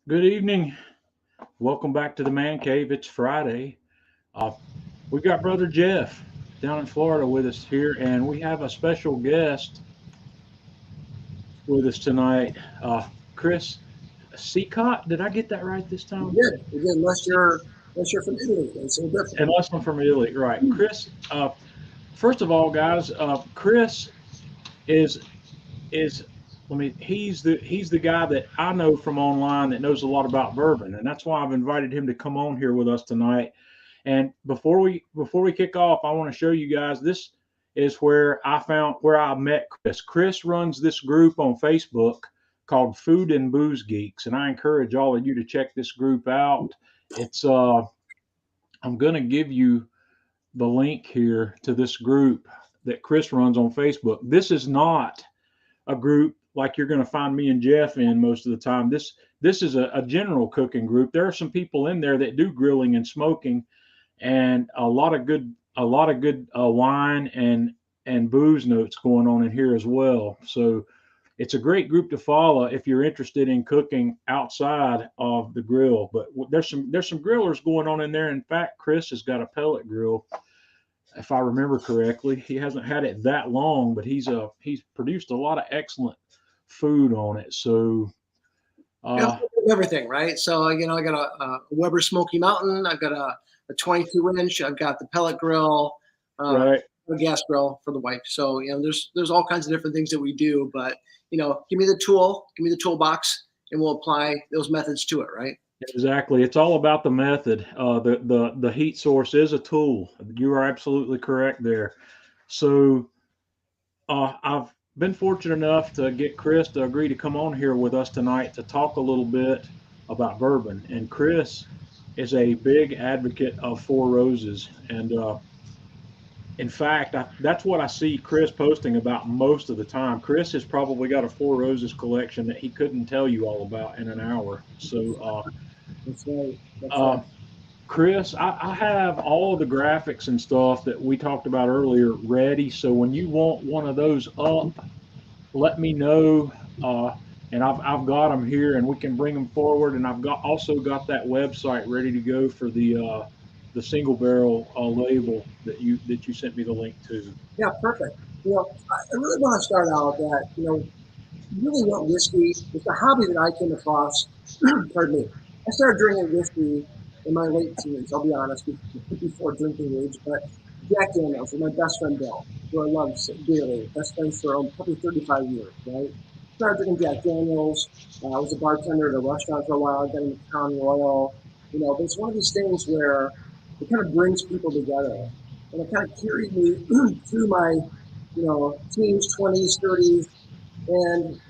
Good evening. Welcome back to the Man Cave. It's Friday. Uh, we've got Brother Jeff down in Florida with us here, and we have a special guest with us tonight. Chris Cicotte. Did I get that right this You time? did. You did. Unless you're from Italy, it's so different. Unless I'm from Italy, right? Chris. First of all, guys, Chris is is he's the guy that I know from online that knows a lot about bourbon, and that's why I've invited him to come on here with us tonight. And before we kick off, I want to show you guys this is where I met Chris. Chris runs this group on Facebook called Food and Booze Geeks, and I encourage all of you to check this group out. It's I'm going to give you the link here to this group that Chris runs on Facebook. This is not a group like you're going to find me and Jeff in most of the time. This is a general cooking group. There are some people in there that do grilling and smoking, and a lot of good wine and booze notes going on in here as well. So it's a great group to follow if you're interested in cooking outside of the grill. But there's some grillers going on in there. In fact, Chris has got a pellet grill, if I remember correctly. He hasn't had it that long, but he's produced a lot of excellent food on it. So Yeah, uh, everything, right? So I got a Weber Smoky Mountain. I've got a 22-inch. I've got the pellet grill, right. a gas grill for the wife. So there's all kinds of different things that we do. But give me the tool, give me the toolbox, and we'll apply those methods to it, right? Exactly. It's all about the method. The heat source is a tool. You are absolutely correct there. So I've been fortunate enough to get Chris to agree to come on here with us tonight to talk a little bit about bourbon. And Chris is a big advocate of Four Roses. And in fact, that's what I see Chris posting about most of the time. Chris has probably got a Four Roses collection that he couldn't tell you all about in an hour. So That's right. That's right. uh, Chris, I have all of the graphics and stuff that we talked about earlier ready. So when you want one of those up, let me know. And I've got them here, and we can bring them forward. And I've also got that website ready to go for the single barrel label that you sent me the link to. Yeah, perfect. I really want to start out that really what whiskey is a hobby that I came across. Pardon me. I started drinking whiskey in my late teens. I'll be honest, before drinking age. But Jack Daniels with my best friend Bill, who I love dearly. Best friends for probably 35 years. Right. Started drinking Jack Daniels. I was a bartender at a restaurant for a while. Got into Crown Royal. But it's one of these things where it kind of brings people together, and it kind of carried me through my teens, 20s, 30s, and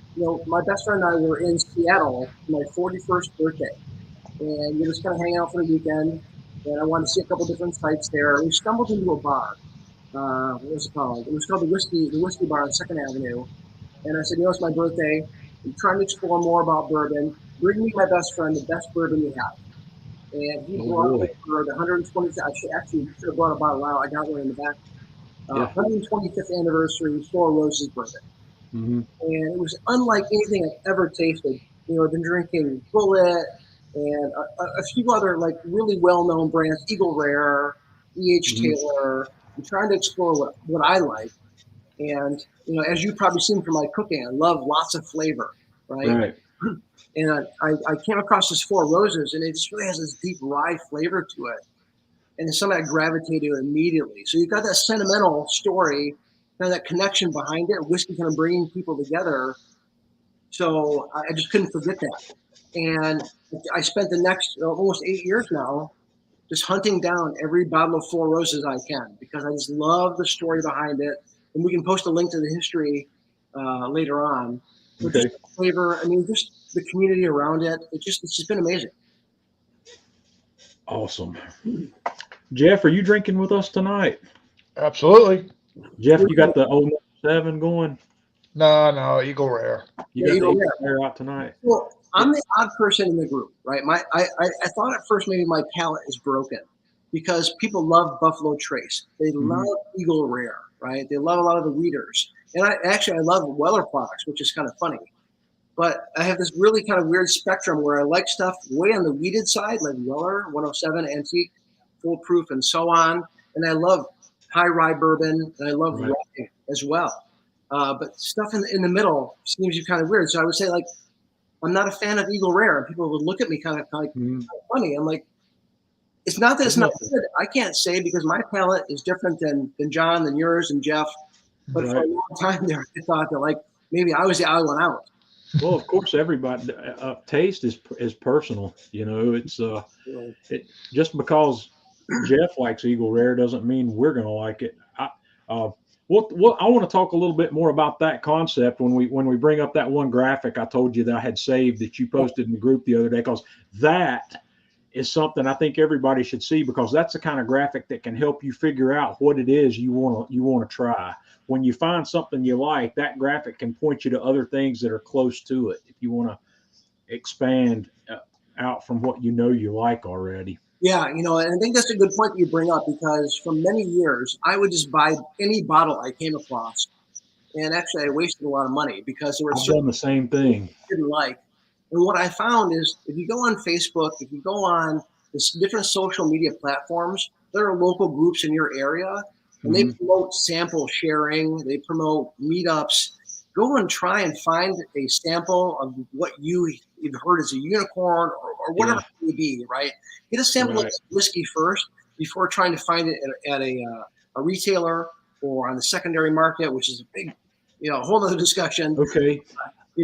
my best friend and I were in Seattle for my 41st birthday, and we were just kind of hanging out for the weekend. And I wanted to see a couple different sites there. We stumbled into a bar. What was it called? It was called the Whiskey Bar on Second Avenue. And I said, it's my birthday. I'm trying to explore more about bourbon. Bring me my best friend, the best bourbon you have. And he Oh brought boy, over the 120th. Actually should have brought a bottle out. I got one in the back. yeah. 125th anniversary Four Roses bourbon, Hmm. and it was unlike anything I've ever tasted. I've been drinking Bullet and a few other like really well-known brands, Eagle Rare, E.H. Hmm. Taylor. I'm trying to explore what I like, and as you've probably seen from my cooking, I love lots of flavor, right? Right. And I came across this Four Roses, and it just really has this deep rye flavor to it, and it's something I gravitated to immediately. So you've got that sentimental story, kind of that connection behind it, whiskey kind of bringing people together. So I just couldn't forget that. And I spent the next almost 8 years now just hunting down every bottle of Four Roses I can because I just love the story behind it. And we can post a link to the history later on. But just Okay. the flavor, I mean, just the community around it, it's just been amazing. Awesome. Jeff, are you drinking with us tonight? Absolutely. Jeff, you got the old seven going. No, no, Eagle Rare. You Yeah, got you the know, Eagle yeah. Rare out tonight. Well, I'm the odd person in the group, right? I thought at first maybe my palate is broken because people love Buffalo Trace. They love Hmm. Eagle Rare, right? They love a lot of the Weeders. And I love Weller products, which is kind of funny. But I have this really kind of weird spectrum where I like stuff way on the weeded side, like Weller 107 Antique, Foolproof, and so on. And I love high rye bourbon, and I love Right. rye as well. But stuff in the middle seems kind of weird. So I would say, like, I'm not a fan of Eagle Rare. And people would look at me kind of funny. I'm like, it's not that it's not good. I can't say because my palate is different than John, than yours, and Jeff. But for a long time there, I thought that, like, maybe I was the odd one out. Well, of course, everybody taste is personal. You know, it's just because Jeff likes Eagle Rare doesn't mean we're going to like it. What I want to talk a little bit more about that concept when we bring up that one graphic I told you that I had saved that you posted in the group the other day, because that is something I think everybody should see, because that's the kind of graphic that can help you figure out what it is you want to try. When you find something you like, that graphic can point you to other things that are close to it if you want to expand out from what you know you like already. Yeah, and I think that's a good point that you bring up, because for many years I would just buy any bottle I came across, and actually I wasted a lot of money because there were I've done the same thing. I didn't like. And what I found is, if you go on Facebook, if you go on the different social media platforms, there are local groups in your area, and they promote sample sharing, they promote meetups. Go and try and find a sample of what you've heard as a unicorn or whatever it may be, right? Get a sample of whiskey first before trying to find it at a retailer or on the secondary market, which is a big, whole other discussion. Okay.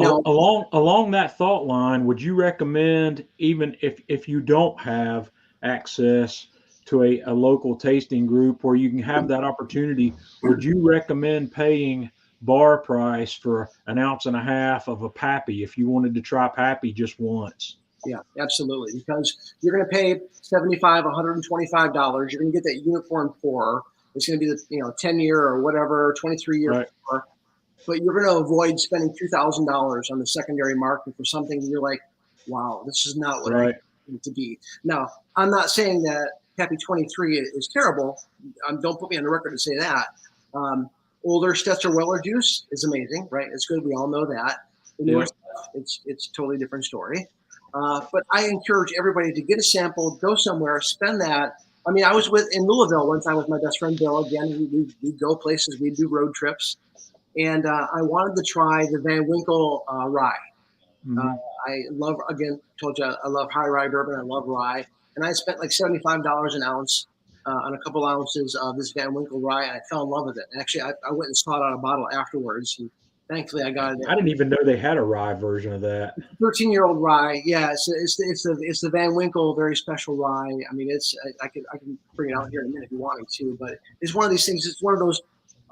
Along that thought line, would you recommend, even if you don't have access to a local tasting group where you can have that opportunity, would you recommend paying bar price for an ounce and a half of a Pappy if you wanted to try Pappy just once? Yeah, absolutely. Because you're going to pay $75, $125. You're going to get that unicorn pour. It's going to be the 10-year or whatever, 23-year pour. But you're going to avoid spending $2,000 on the secondary market for something that you're like, wow, this is not what I need it to be. Now, I'm not saying that Pappy 23 is terrible. Don't put me on the record to say that. Older Stetzer Weller juice is amazing, right? It's good. We all know that. The newer stuff, it's a totally different story. But I encourage everybody to get a sample, go somewhere, spend that. I mean, I was in Louisville one time with my best friend Bill. Again, we'd go places, we'd do road trips. And I wanted to try the Van Winkle rye. I love, again, told you, I love high rye bourbon. I love rye. And I spent like $75 an ounce on a couple ounces of this Van Winkle rye. I fell in love with it. Actually, I went and sought out a bottle afterwards. And thankfully, I got it. I didn't even know they had a rye version of that. 13-year-old rye. Yeah, it's the Van Winkle very special rye. I mean, I can bring it out here in a minute if you want me to. But it's one of these things. It's one of those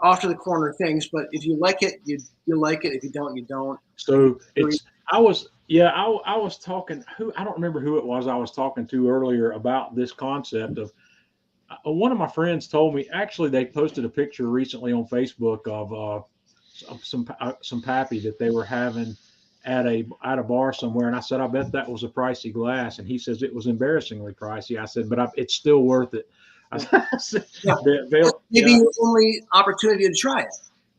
off to the corner things, but if you like it, you like it. If you don't, you don't. So I was talking, I don't remember who it was I was talking to earlier about this concept of, one of my friends told me, actually they posted a picture recently on Facebook of some Pappy that they were having at a bar somewhere, and I said, I bet that was a pricey glass, and he says it was embarrassingly pricey. I said, but it's still worth it. Maybe your only opportunity to try it.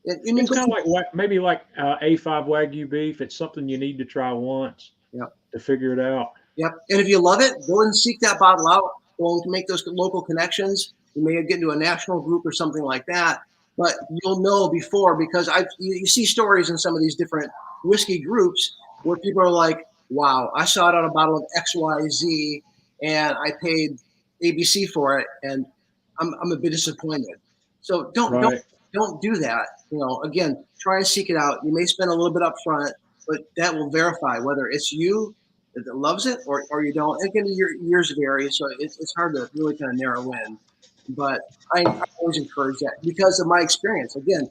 It's kind of like maybe like A5 Wagyu beef. It's something you need to try once to figure it out. Yep. And if you love it, go and seek that bottle out. Go and make those local connections. You may get into a national group or something like that. But you'll know before, because you see stories in some of these different whiskey groups where people are like, wow, I saw it on a bottle of XYZ and I paid ABC for it, and I'm a bit disappointed. So don't do that. Again, try and seek it out. You may spend a little bit up front, but that will verify whether it's you that loves it or you don't. Again, your years vary, so it's hard to really kind of narrow in. But I always encourage that because of my experience. Again,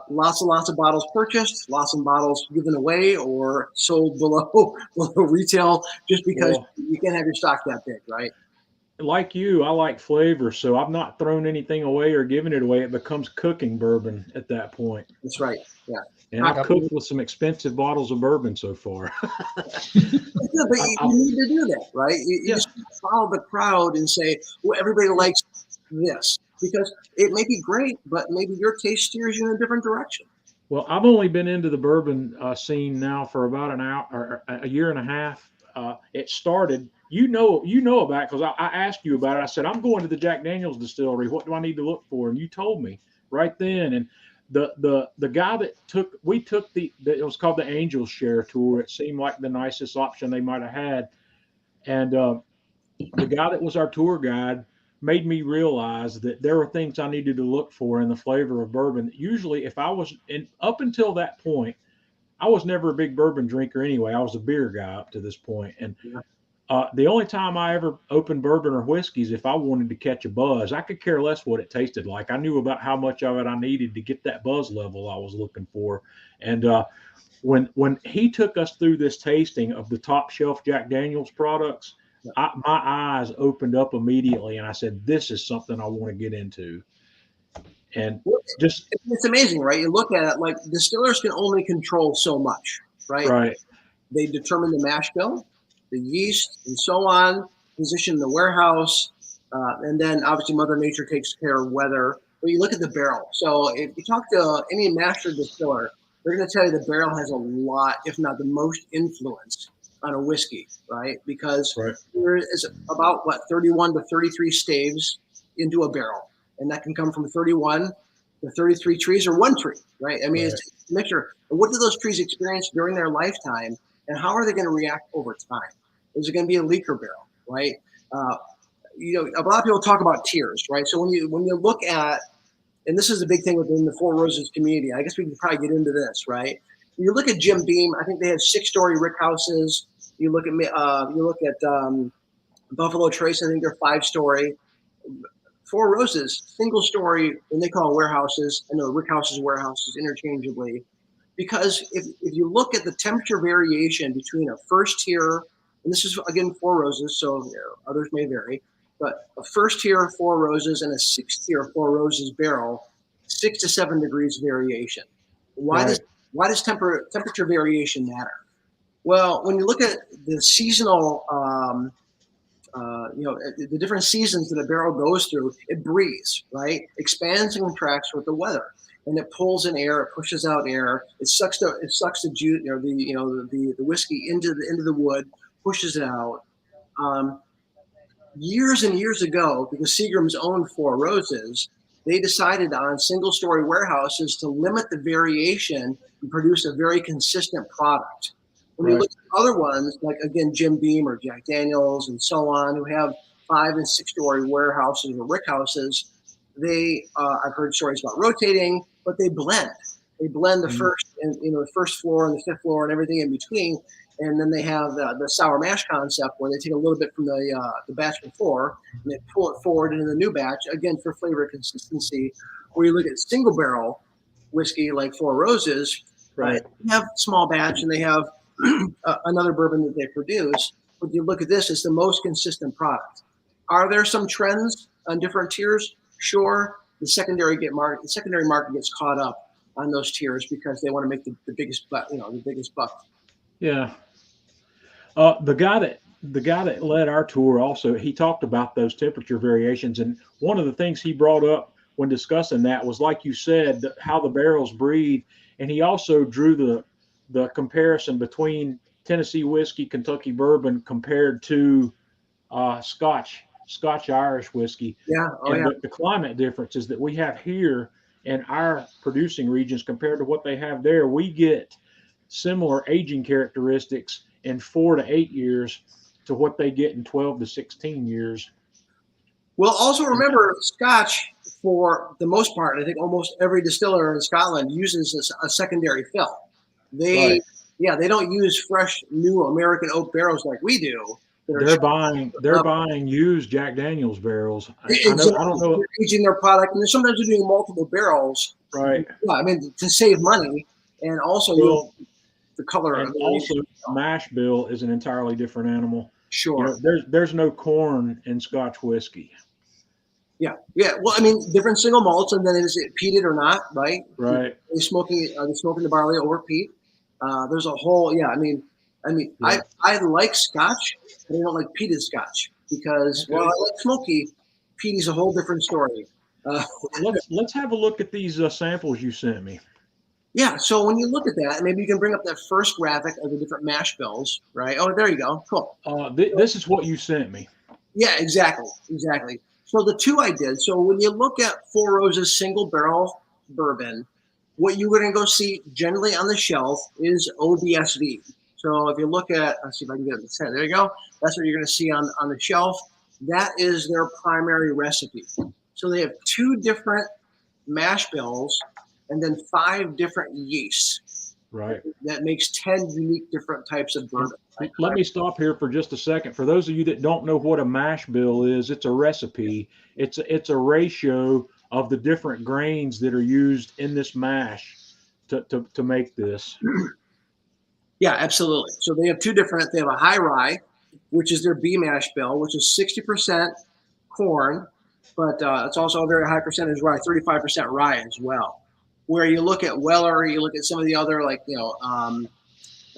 lots and lots of bottles purchased, lots of bottles given away or sold below retail just because you can't have your stock that big, right? Like you, I like flavor, so I've not thrown anything away or given it away. It becomes cooking bourbon at that point. That's right. Yeah. And I've cooked with some expensive bottles of bourbon so far. But you need to do that, right? You just follow the crowd and say, well, everybody likes this. Because it may be great, but maybe your taste steers you in a different direction. Well, I've only been into the bourbon scene now for about an hour or a year and a half. It started, you know about it because I asked you about it. I said, I'm going to the Jack Daniels distillery. What do I need to look for? And you told me right then. And the guy that we took it was called the Angels Share Tour. It seemed like the nicest option they might have had. And the guy that was our tour guide made me realize that there were things I needed to look for in the flavor of bourbon. Usually, if I was up until that point, I was never a big bourbon drinker anyway. I was a beer guy up to this point, and the only time I ever opened bourbon or whiskeys if I wanted to catch a buzz. I could care less what it tasted like. I knew about how much of it I needed to get that buzz level I was looking for, and when he took us through this tasting of the top shelf Jack Daniels products, my eyes opened up immediately, and I said, "This is something I want to get into." And just it's amazing, right? You look at it like distillers can only control so much, right? right, They determine the mash bill, the yeast, and so on, position in the warehouse, and then obviously Mother Nature takes care of weather. But you look at the barrel. So if you talk to any master distiller, they're going to tell you the barrel has a lot, if not the most influence on a whiskey, right? Because right, there is about 31 to 33 staves into a barrel, and that can come from 31 to 33 trees or one tree, right? I mean, right. it's a mixture. What do those trees experience during their lifetime, and how are they going to react over time? Is it going to be a leaker barrel, right? A lot of people talk about tiers, right? So when you look at, and this is a big thing within the Four Roses community, I guess we can probably get into this, right? You look at Jim Beam. I think they have 6-story rick houses. You look at Buffalo Trace. I think they're 5-story. Four Roses, single story, and they call them warehouses. I know rick houses, warehouses interchangeably, because if you look at the temperature variation between a first tier, and this is again Four Roses, so others may vary, but a first tier Four Roses and a 6th-tier Four Roses barrel, 6 to 7 degrees variation. Why Right. does temperature variation matter? Well, when you look at the seasonal, the different seasons that a barrel goes through, it breathes, right? Expands and contracts with the weather, and it pulls in air, it pushes out air, it sucks the juice, the whiskey into the wood, pushes it out. Years and years ago, because Seagram's owned Four Roses, they decided on single-story warehouses to limit the variation and produce a very consistent product. When you Right. look at other ones, like again Jim Beam or Jack Daniels and so on, who have 5- and 6-story warehouses or rick houses, I've heard stories about rotating, but they blend. They blend the first and the first floor and the 5th floor and everything in between, and then they have the sour mash concept where they take a little bit from the batch before and they pull it forward into the new batch again for flavor consistency. Where you look at single barrel whiskey like Four Roses, Right. they have small batch and they have another bourbon that they produce. But you look at this, it's the most consistent product. Are there some trends on different tiers? Sure. The secondary market gets caught up on those tiers because they want to make the biggest buck, the biggest buck. Yeah. The guy that led our tour also, he talked about those temperature variations, and one of the things he brought up when discussing that was, like you said, how the barrels breathe, and he also drew the comparison between Tennessee whiskey, Kentucky bourbon compared to Scotch Irish whiskey, Yeah. Oh and yeah. the climate differences that we have here in our producing regions compared to what they have there. We get similar aging characteristics in 4 to 8 years to what they get in 12 to 16 years. Well, also remember Scotch, for the most part, I think almost every distiller in Scotland uses a secondary fill. They don't use fresh new American oak barrels like we do. They're buying used Jack Daniels barrels. I know. I don't know. They're aging their product, and sometimes they're doing multiple barrels. Right. Yeah, I mean, to save money, and also Well, the color. and also mash bill is an entirely different animal. Sure. There's no corn in Scotch whiskey. Yeah. Well, I mean, different single malts, and then is it peated or not? Right. Right. Are they smoking the barley over peat? There's a whole. Yeah. I mean, Yeah. I like Scotch, but I don't like peated Scotch because while I like smoky, peaty's a whole different story. Let's have a look at these samples you sent me. Yeah, so when you look at that, maybe you can bring up that first graphic of the different mash bills, right? Oh, there you go. Cool. This is what you sent me. Yeah, exactly, exactly. So the two I did. So when you look at Four Roses single barrel bourbon, what you're going to go see generally on the shelf is OBSV. So if you look at, let's see if I can get it in the center. There you go. That's what you're going to see on the shelf. That is their primary recipe. So they have two different mash bills and then 5 different yeasts. Right. That makes 10 unique different types of bourbon. Let me stop here for just a second. For those of you that don't know what a mash bill is, it's a recipe. It's a ratio of the different grains that are used in this mash to make this. Yeah, absolutely. So they have two different. They have a high rye, which is their B mash bill, which is 60% corn, but it's also a very high percentage rye, 35% rye as well. Where you look at Weller, you look at some of the other like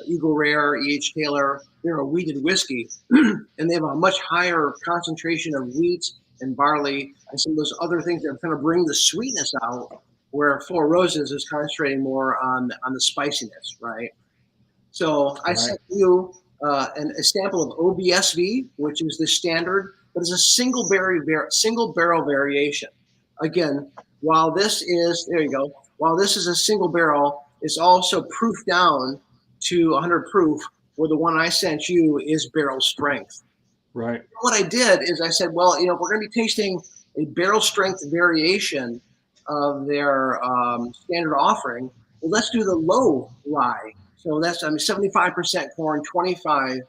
Eagle Rare, E.H. Taylor, they're a wheated whiskey, and they have a much higher concentration of wheat and barley and some of those other things that kind of bring the sweetness out. Where Four Roses is concentrating more on the spiciness, right? So I sent you a sample of OBSV, which is the standard, but it's a single barrel variation. Again, while this is while this is a single barrel, it's also proof down to 100 proof, where the one I sent you is barrel strength. Right. What I did is I said, well, we're going to be tasting a barrel strength variation of their standard offering. Well, let's do the low rye. So that's 75% corn, 20%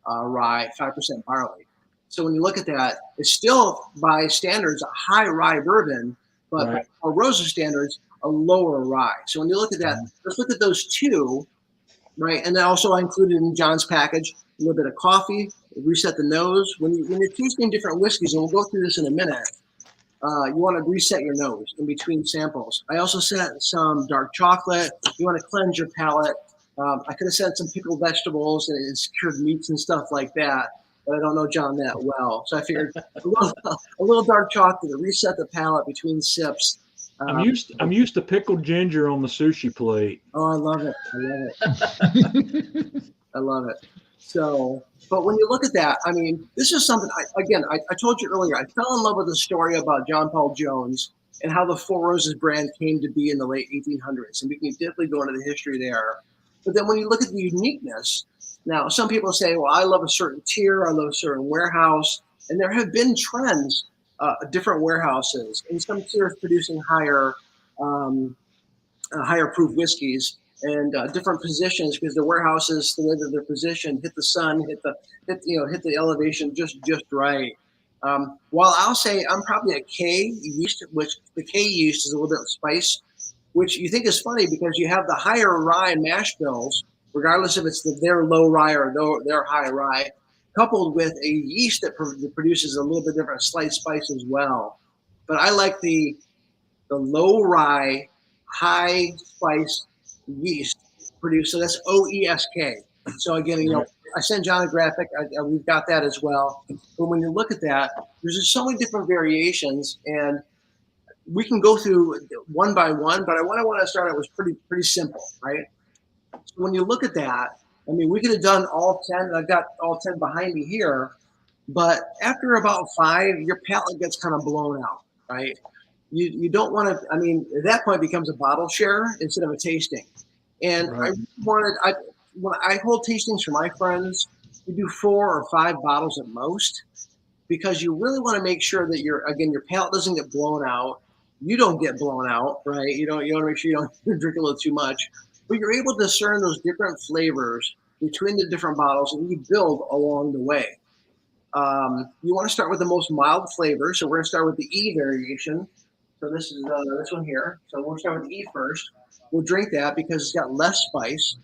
rye, 5% barley. So when you look at that, it's still by standards a high rye bourbon, but by Four Roses standards, a lower rye. So when you look at that, let's look at those two, right? And then also I included in John's package a little bit of coffee, reset the nose. When you're tasting different whiskeys, and we'll go through this in a minute, you want to reset your nose in between samples. I also sent some dark chocolate. You want to cleanse your palate. I could have sent some pickled vegetables and cured meats and stuff like that, but I don't know John that well. So I figured a little dark chocolate to reset the palate between sips. I'm used to pickled ginger on the sushi plate. Oh, I love it. I love it. So, but when you look at that, I mean, this is something, I told you earlier, I fell in love with the story about John Paul Jones and how the Four Roses brand came to be in the late 1800s. And we can definitely go into the history there. But then when you look at the uniqueness, now some people say, well, I love a certain tier, I love a certain warehouse. And there have been trends, different warehouses, and some tiers producing higher proof whiskeys. And different positions, because the warehouses, the way that they're positioned, hit the sun, hit the elevation just right. While I'll say I'm probably a K yeast, which the K yeast is a little bit of spice, which you think is funny because you have the higher rye mash bills, regardless if it's their low rye or their high rye, coupled with a yeast that produces a little bit different slight spice as well. But I like the low rye, high spice yeast produced. So that's OESK. So again, I sent John a graphic. We've got that as well. But when you look at that, there's just so many different variations, and we can go through one by one. But what I want to start out was pretty simple, right? So when you look at that, I mean, we could have done all 10. I've got all 10 behind me here, but after about 5, your palate gets kind of blown out, right? You don't want to, I mean, at that point it becomes a bottle share instead of a tasting. And when I hold tastings for my friends, we do 4 or 5 bottles at most, because you really want to make sure that your palate doesn't get blown out. You don't get blown out, right? You want to make sure you don't drink a little too much, but you're able to discern those different flavors between the different bottles, and you build along the way. You want to start with the most mild flavor. So we're going to start with the E variation. So this is this one here. So we'll start with E first. We'll drink that because it's got less spice.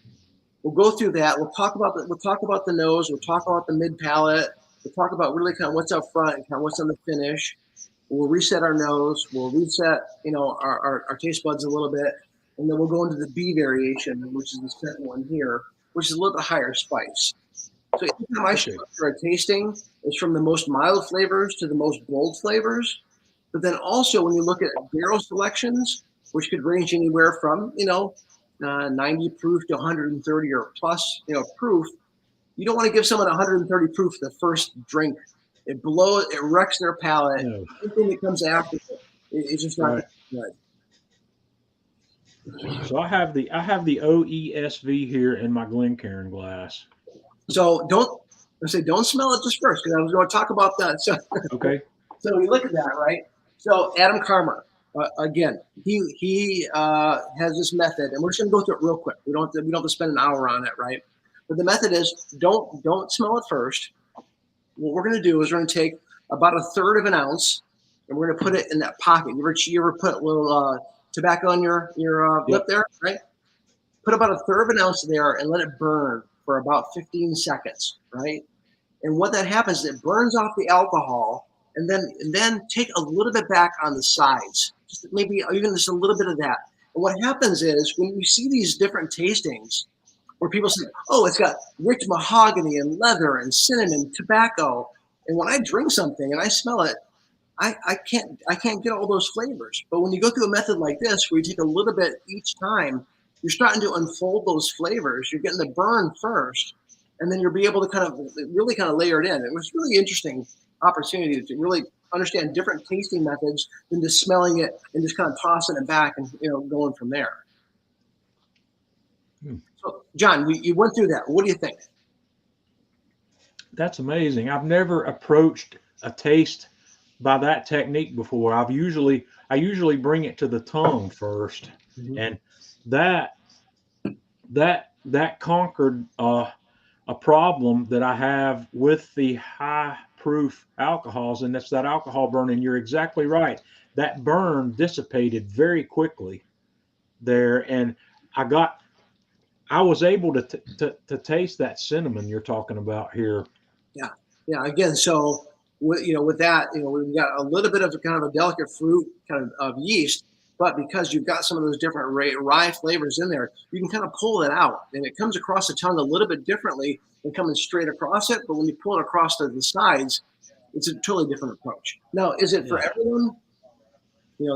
We'll go through that. We'll talk about the nose. We'll talk about the mid palate. We'll talk about really kind of what's up front and kind of what's on the finish. We'll reset our nose. We'll reset our taste buds a little bit, and then we'll go into the B variation, which is the second one here, which is a little bit higher spice. So every time I structure a tasting, it's from the most mild flavors to the most bold flavors. But then also when you look at barrel selections, which could range anywhere from 90 proof to 130 or plus proof. You don't want to give someone 130 proof the first drink. It wrecks their palate. No. Anything that comes after it's just not good. So I have the OESV here in my Glencairn glass. So don't smell it just first, because I was going to talk about that. So Okay. So we look at that, right? So Adam Karmer, again, he has this method, and we're just going to go through it real quick. We don't have to spend an hour on it, right? But the method is don't smell it first. What we're going to do is we're going to take about 1/3 of an ounce, and we're going to put it in that pocket. You ever put a little tobacco on your lip there, right? Put about 1/3 of an ounce there and let it burn for about 15 seconds, right? And what that happens is it burns off the alcohol, and then take a little bit back on the sides, just maybe even just a little bit of that. And what happens is when you see these different tastings, where people say, "Oh, it's got rich mahogany and leather and cinnamon, tobacco," and when I drink something and I smell it, I can't get all those flavors. But when you go through a method like this, where you take a little bit each time, you're starting to unfold those flavors. You're getting the burn first, and then you'll be able to really layer it in. It was really interesting opportunity to really understand different tasting methods than just smelling it and just kind of tossing it back and going from there. So, John, you went through that. What do you think? That's amazing. I've never approached a taste by that technique before. I usually bring it to the tongue first, and that conquered a problem that I have with the high proof alcohols, and that's that alcohol burn. And you're exactly right. That burn dissipated very quickly there, and I was able to taste that cinnamon you're talking about here. Yeah. Again, so with that, we've got a little bit of kind of a delicate fruit kind of yeast, but because you've got some of those different rye flavors in there, you can kind of pull that out, and it comes across the tongue a little bit differently than coming straight across it. But when you pull it across the sides, it's a totally different approach. Now, is it for everyone?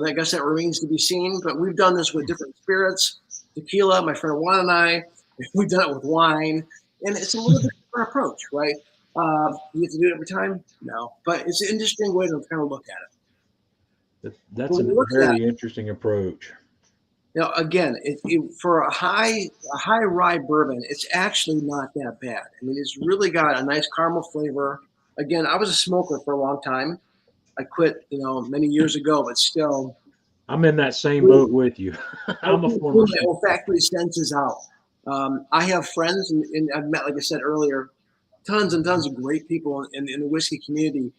I guess that remains to be seen. But we've done this with different spirits, tequila. My friend Juan and I, we've done it with wine, and it's a little bit different approach, right? You have to do it every time? No, but it's an interesting way to kind of look at it. That's a very interesting approach. Again, for a high rye bourbon, it's actually not that bad. I mean, it's really got a nice caramel flavor. Again, I was a smoker for a long time. I quit, many years ago, but still. I'm in that same boat with you. I'm a former. My olfactory senses out. I have friends, and I've met, like I said earlier, tons and tons of great people in the whiskey community.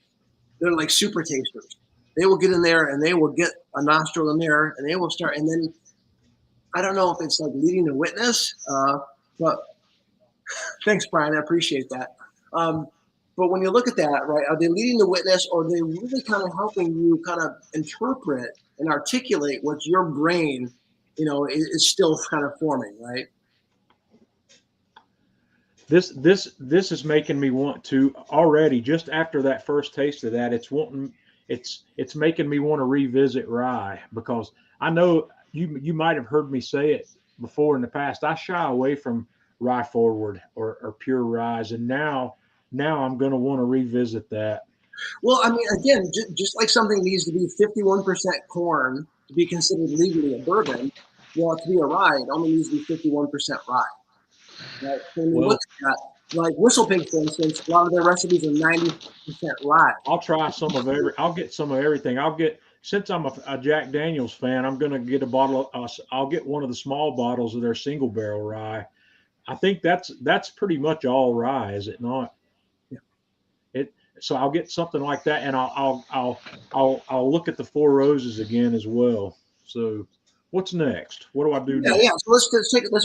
They're like super tasters. They will get in there and they will get a nostril in there and they will start. And then I don't know if it's like leading the witness, but thanks, Brian. I appreciate that. But when you look at that, right, are they leading the witness, or are they really kind of helping you kind of interpret and articulate what your brain, is still kind of forming, right? This is making me want to already, just after that first taste of that, it's making me want to revisit rye, because I know you might have heard me say it before in the past. I shy away from rye forward or pure ryes, and now I'm going to want to revisit that. Well, I mean, again, just like something needs to be 51% corn to be considered legally a bourbon, well, to be a rye, it only needs to be 51% rye. Right? So when you look at that, like Whistle Pig, for instance, a lot of their recipes are 90% rye. I'll try some of I'll get some of everything. Since I'm a Jack Daniel's fan, I'm going to get a bottle. I'll get one of the small bottles of their single barrel rye. I think that's pretty much all rye, is it not? Yeah. So I'll get something like that, and I'll look at the Four Roses again as well. So what's next? What do I do next? Yeah. So let's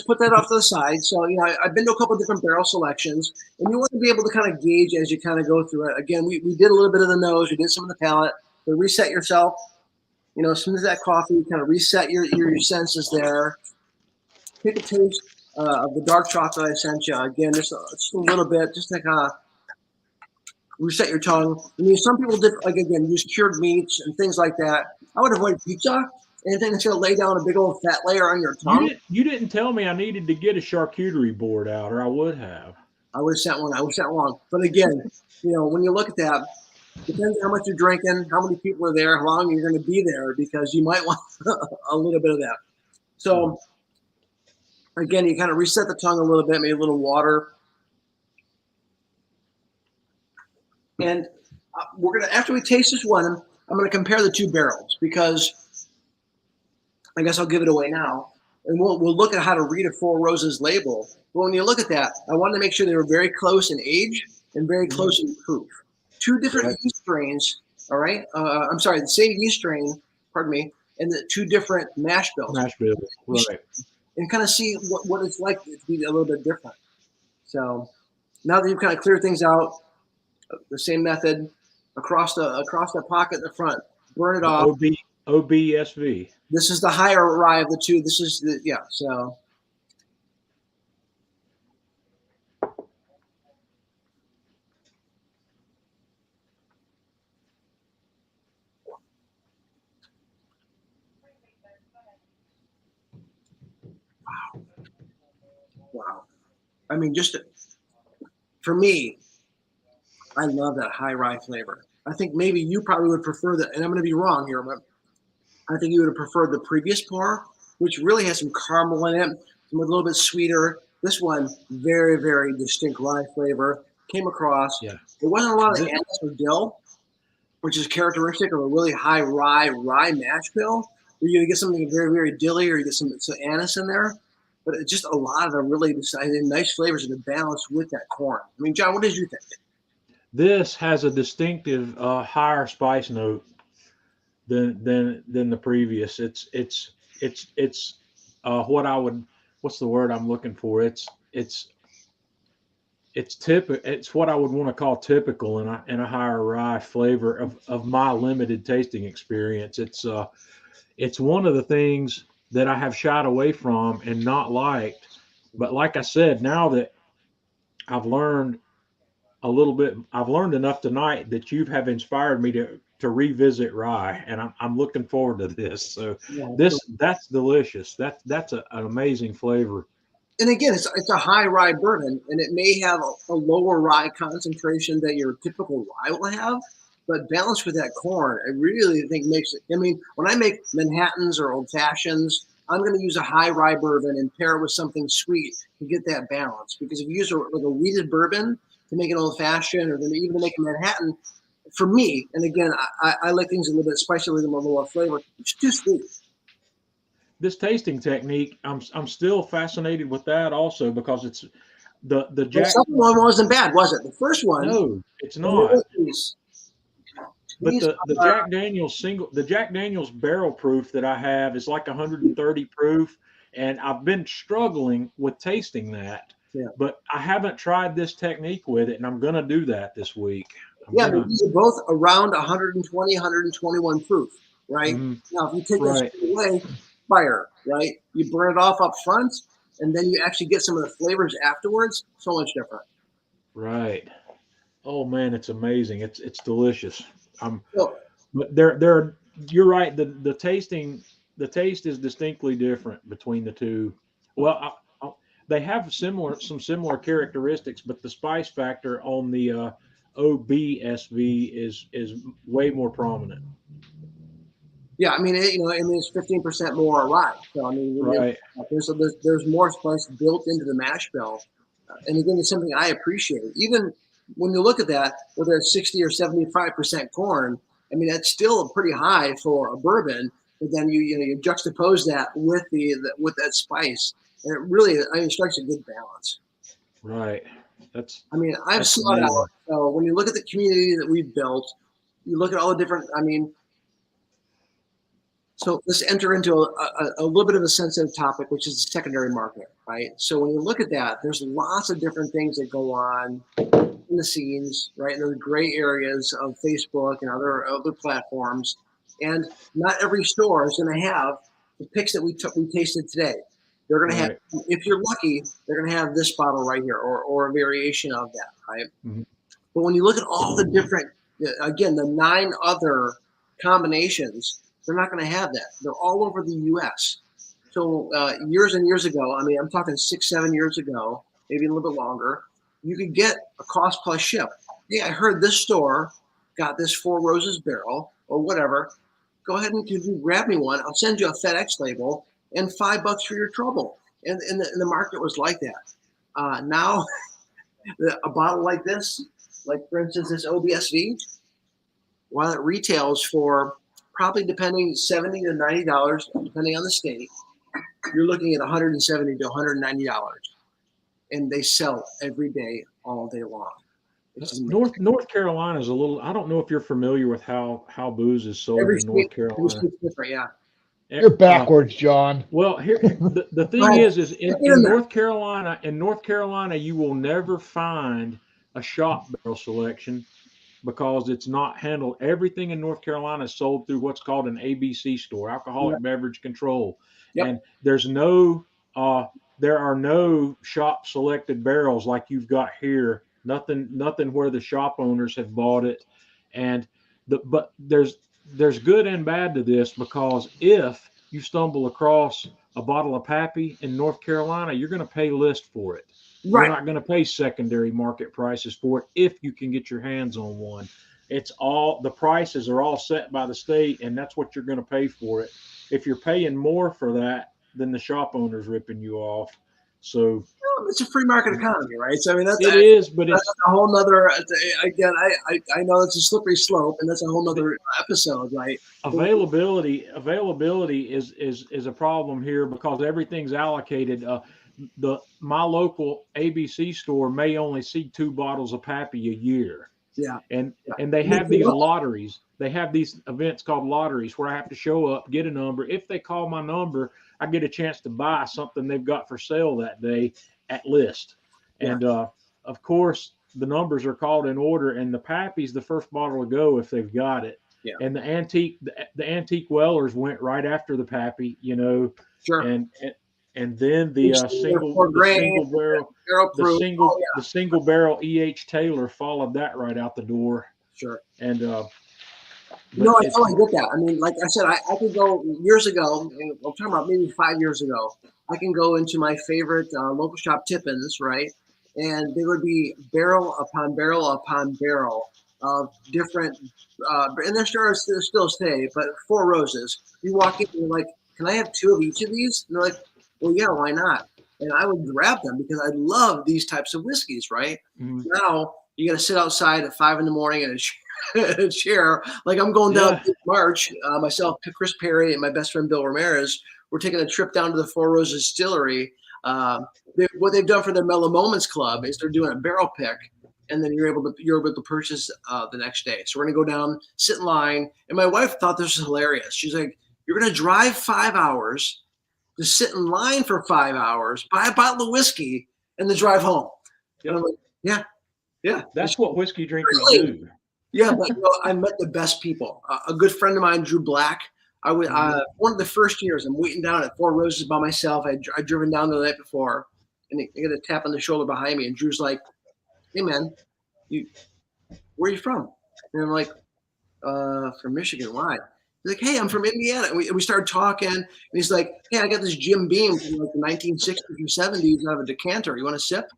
put that off to the side. So I've been to a couple of different barrel selections, and you want to be able to kind of gauge as you kind of go through it. Again, we did a little bit of the nose, we did some of the palate. So reset yourself. As soon as that coffee, kind of reset your senses there. Take a taste of the dark chocolate I sent you. Again, just a little bit, just to kind of reset your tongue. I mean, some people did, like, again, use cured meats and things like that. I would avoid pizza. anything that's going to lay down a big old fat layer on your tongue. You didn't tell me I needed to get a charcuterie board out, or I would have. I would have sent one. I would have sent one. But again, when you look at that, depends on how much you're drinking, how many people are there, how long you're going to be there, because you might want a little bit of that. So again, you kind of reset the tongue a little bit, maybe a little water. And we're going to, after we taste this one, I'm going to compare the two barrels, because I guess I'll give it away now. And we'll look at how to read a Four Roses label. But when you look at that, I wanted to make sure they were very close in age and very close in proof. Two different yeast strains, all right? I'm sorry, the same yeast strain, pardon me, and the two different mash bills. Mash bills, right. And kind of see what it's like to be a little bit different. So now that you've kind of cleared things out, the same method, across the pocket in the front, burn it off. OBSV. This is the higher rye of the two. This is the, so. Wow. I mean, for me, I love that high rye flavor. I think maybe you probably would prefer that, and I'm going to be wrong here, but I think you would have preferred the previous pour, which really has some caramel in it, a little bit sweeter. This one, very, very distinct rye flavor. Came across. Yeah. There wasn't a lot of anise or dill, which is characteristic of a really high rye mash bill, where you're going to get something very, very dilly, or you get some anise in there. But it's just a lot of really nice flavors that are balanced with that corn. I mean, John, what did you think? This has a distinctive higher spice note than the previous. It's what's the word I'm looking for? It's what I would want to call typical in a higher rye flavor of my limited tasting experience. It's one of the things that I have shied away from and not liked. But like I said, now that I've learned a little bit, I've learned enough tonight that you have inspired me to revisit rye, and I'm looking forward to this. So that's delicious. That's an amazing flavor. And again, it's a high rye bourbon, and it may have a lower rye concentration that your typical rye will have, but balanced with that corn, I really think makes it. I mean, when I make Manhattans or old fashions, I'm going to use a high rye bourbon and pair it with something sweet to get that balance. Because if you use a wheated bourbon to make an old fashioned, or even to make a Manhattan, for me, and again, I like things a little bit spicy, a little more flavor. It's too sweet. This tasting technique, I'm still fascinated with that also, because it's the Jack. The second one wasn't bad, was it? The first one. No, it's not. But the Jack Daniel's barrel proof that I have is like 130 proof, and I've been struggling with tasting that. Yeah. But I haven't tried this technique with it, and I'm going to do that this week. But these are both around 120, 121 proof, right? Mm-hmm. Now, if you take this away, fire, right? You burn it off up front, and then you actually get some of the flavors afterwards. So much different. Right. Oh man, it's amazing. It's delicious. But you're right. The taste is distinctly different between the two. Well, they have some similar characteristics, but the spice factor on the OBSV is way more prominent. Yeah, I mean, it's 15% more rye. So I mean, right. There's more spice built into the mash bill, and again, it's something I appreciate. Even when you look at that, whether it's 60 or 75% corn, I mean, that's still pretty high for a bourbon. But then you juxtapose that with with that spice, and it really strikes a good balance. Right. I've sought out. So when you look at the community that we've built, you look at all the different. So let's enter into a little bit of a sensitive topic, which is the secondary market, right? So when you look at that, there's lots of different things that go on in the scenes, right? There's gray areas of Facebook and other platforms, and not every store is going to have the picks that we tasted today. They're going to have, if you're lucky, they're going to have this bottle right here, or a variation of that, right? Mm-hmm. But when you look at all the different, again, the 9 other combinations, they're not going to have that. They're all over the U.S. So years and years ago, I mean, I'm talking 6, 7 years ago, maybe a little bit longer, you could get a cost plus ship. Hey, I heard this store got this Four Roses barrel or whatever. Go ahead and could you grab me one? I'll send you a FedEx label and $5 for your trouble. And the market was like that. Now, a bottle like this, like for instance, this OBSV, while it retails for probably depending $70 to $90, depending on the state, you're looking at $170 to $190, and they sell every day, all day long. North Carolina is a little. I don't know if you're familiar with how booze is sold Every in North state, Carolina. state's different, yeah. You're backwards, John. Well, here the thing Right. is in North Carolina. In North Carolina, you will never find a shop barrel selection because it's not handled. Everything in North Carolina is sold through what's called an ABC store, Alcoholic Beverage Control, and there's no there are no shop selected barrels like you've got here. Nothing where the shop owners have bought it, and but there's good and bad to this, because if you stumble across a bottle of Pappy in North Carolina, you're going to pay list for it. Right. You're not going to pay secondary market prices for it if you can get your hands on one. It's all, the prices are all set by the state, and that's what you're going to pay for it. If you're paying more for that, then the shop owner's ripping you off. So it's a free market economy, right? So I mean, it is, but it's a whole nother. Again, I know it's a slippery slope, and that's a whole nother episode, right? Availability is a problem here because everything's allocated. My local ABC store may only see 2 bottles of Pappy a year. Yeah. And they have these lotteries. They have these events called lotteries where I have to show up, get a number. If they call my number, I get a chance to buy something they've got for sale that day at list. And of course, the numbers are called in order, and the Pappy's the first bottle to go if they've got it. Yeah. And the antique Wellers went right after the Pappy, you know. Sure. And then the single barrel E.H. Taylor followed that right out the door. Sure. And no, I totally get that. I mean, like I said, I could go years ago. I'm talking about maybe 5 years ago. I can go into my favorite local shop, Tippins, right? And there would be barrel upon barrel upon barrel of different, and their stores still stay, but Four Roses. You walk in, and you're like, can I have 2 of each of these? And they're like, well, yeah, why not? And I would grab them because I love these types of whiskeys, right? Mm-hmm. Now you got to sit outside at 5 a.m. and share. Like I'm going down in March, myself, Chris Perry, and my best friend Bill Ramirez. We're taking a trip down to the Four Roses Distillery. What they've done for their Mellow Moments Club is they're doing a barrel pick, and then you're able to purchase the next day. So we're gonna go down, sit in line, and my wife thought this was hilarious. She's like, "You're gonna drive 5 hours to sit in line for 5 hours, buy a bottle of whiskey, and then drive home." And I'm like, yeah. That's what whiskey drinkers do. Yeah, but I met the best people. A good friend of mine, Drew Black. I would one of the first years. I'm waiting down at Four Roses by myself. I'd driven down the night before, and I get a tap on the shoulder behind me, and Drew's like, "Hey man, where are you from?" And I'm like, "From Michigan. Why?" He's like, "Hey, I'm from Indiana." And we started talking, and he's like, "Hey, I got this Jim Beam from like the 1960s or 70s out of a decanter. You want a sip?"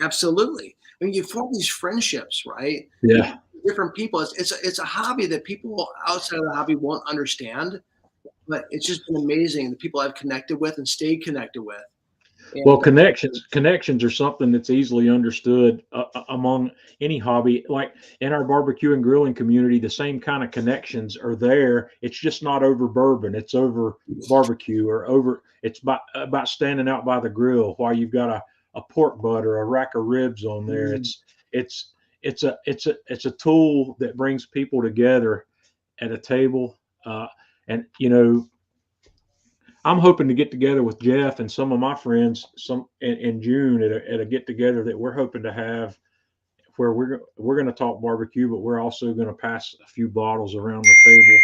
Absolutely. I mean, you form these friendships, right? Yeah. Different people. It's a hobby that people outside of the hobby won't understand, but it's just been amazing the people I've connected with and stayed connected with. And well, connections are something that's easily understood among any hobby. Like in our barbecue and grilling community, the same kind of connections are there. It's just not over bourbon. It's over barbecue or over. It's about standing out by the grill while you've got a pork butt or a rack of ribs on there. It's a tool that brings people together at a table. And you know, I'm hoping to get together with Jeff and some of my friends in June at a get together that we're hoping to have, where we're going to talk barbecue, but we're also going to pass a few bottles around the table.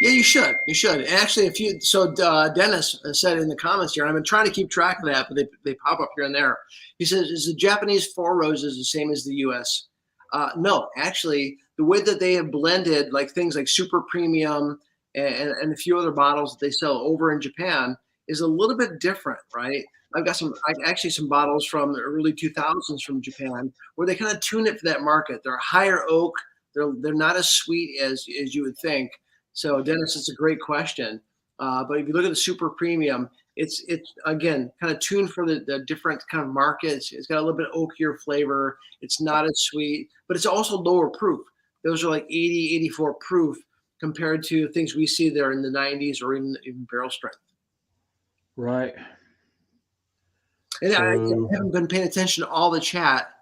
Yeah, you should. And actually, Dennis said in the comments here, and I've been trying to keep track of that, but they pop up here and there. He says, "Is the Japanese Four Roses the same as the U.S.?" No, actually, the way that they have blended like things like super premium and a few other bottles that they sell over in Japan is a little bit different, right? I've got actually some bottles from the early 2000s from Japan where they kind of tune it for that market. They're higher oak. They're not as sweet as you would think. So Dennis, it's a great question. But if you look at the super premium, it's again kind of tuned for the different kind of markets. It's got a little bit oakier flavor. It's not as sweet, but it's also lower proof. Those are like 80, 84 proof compared to things we see there in the 90s or even barrel strength. Right. And I haven't been paying attention to all the chat.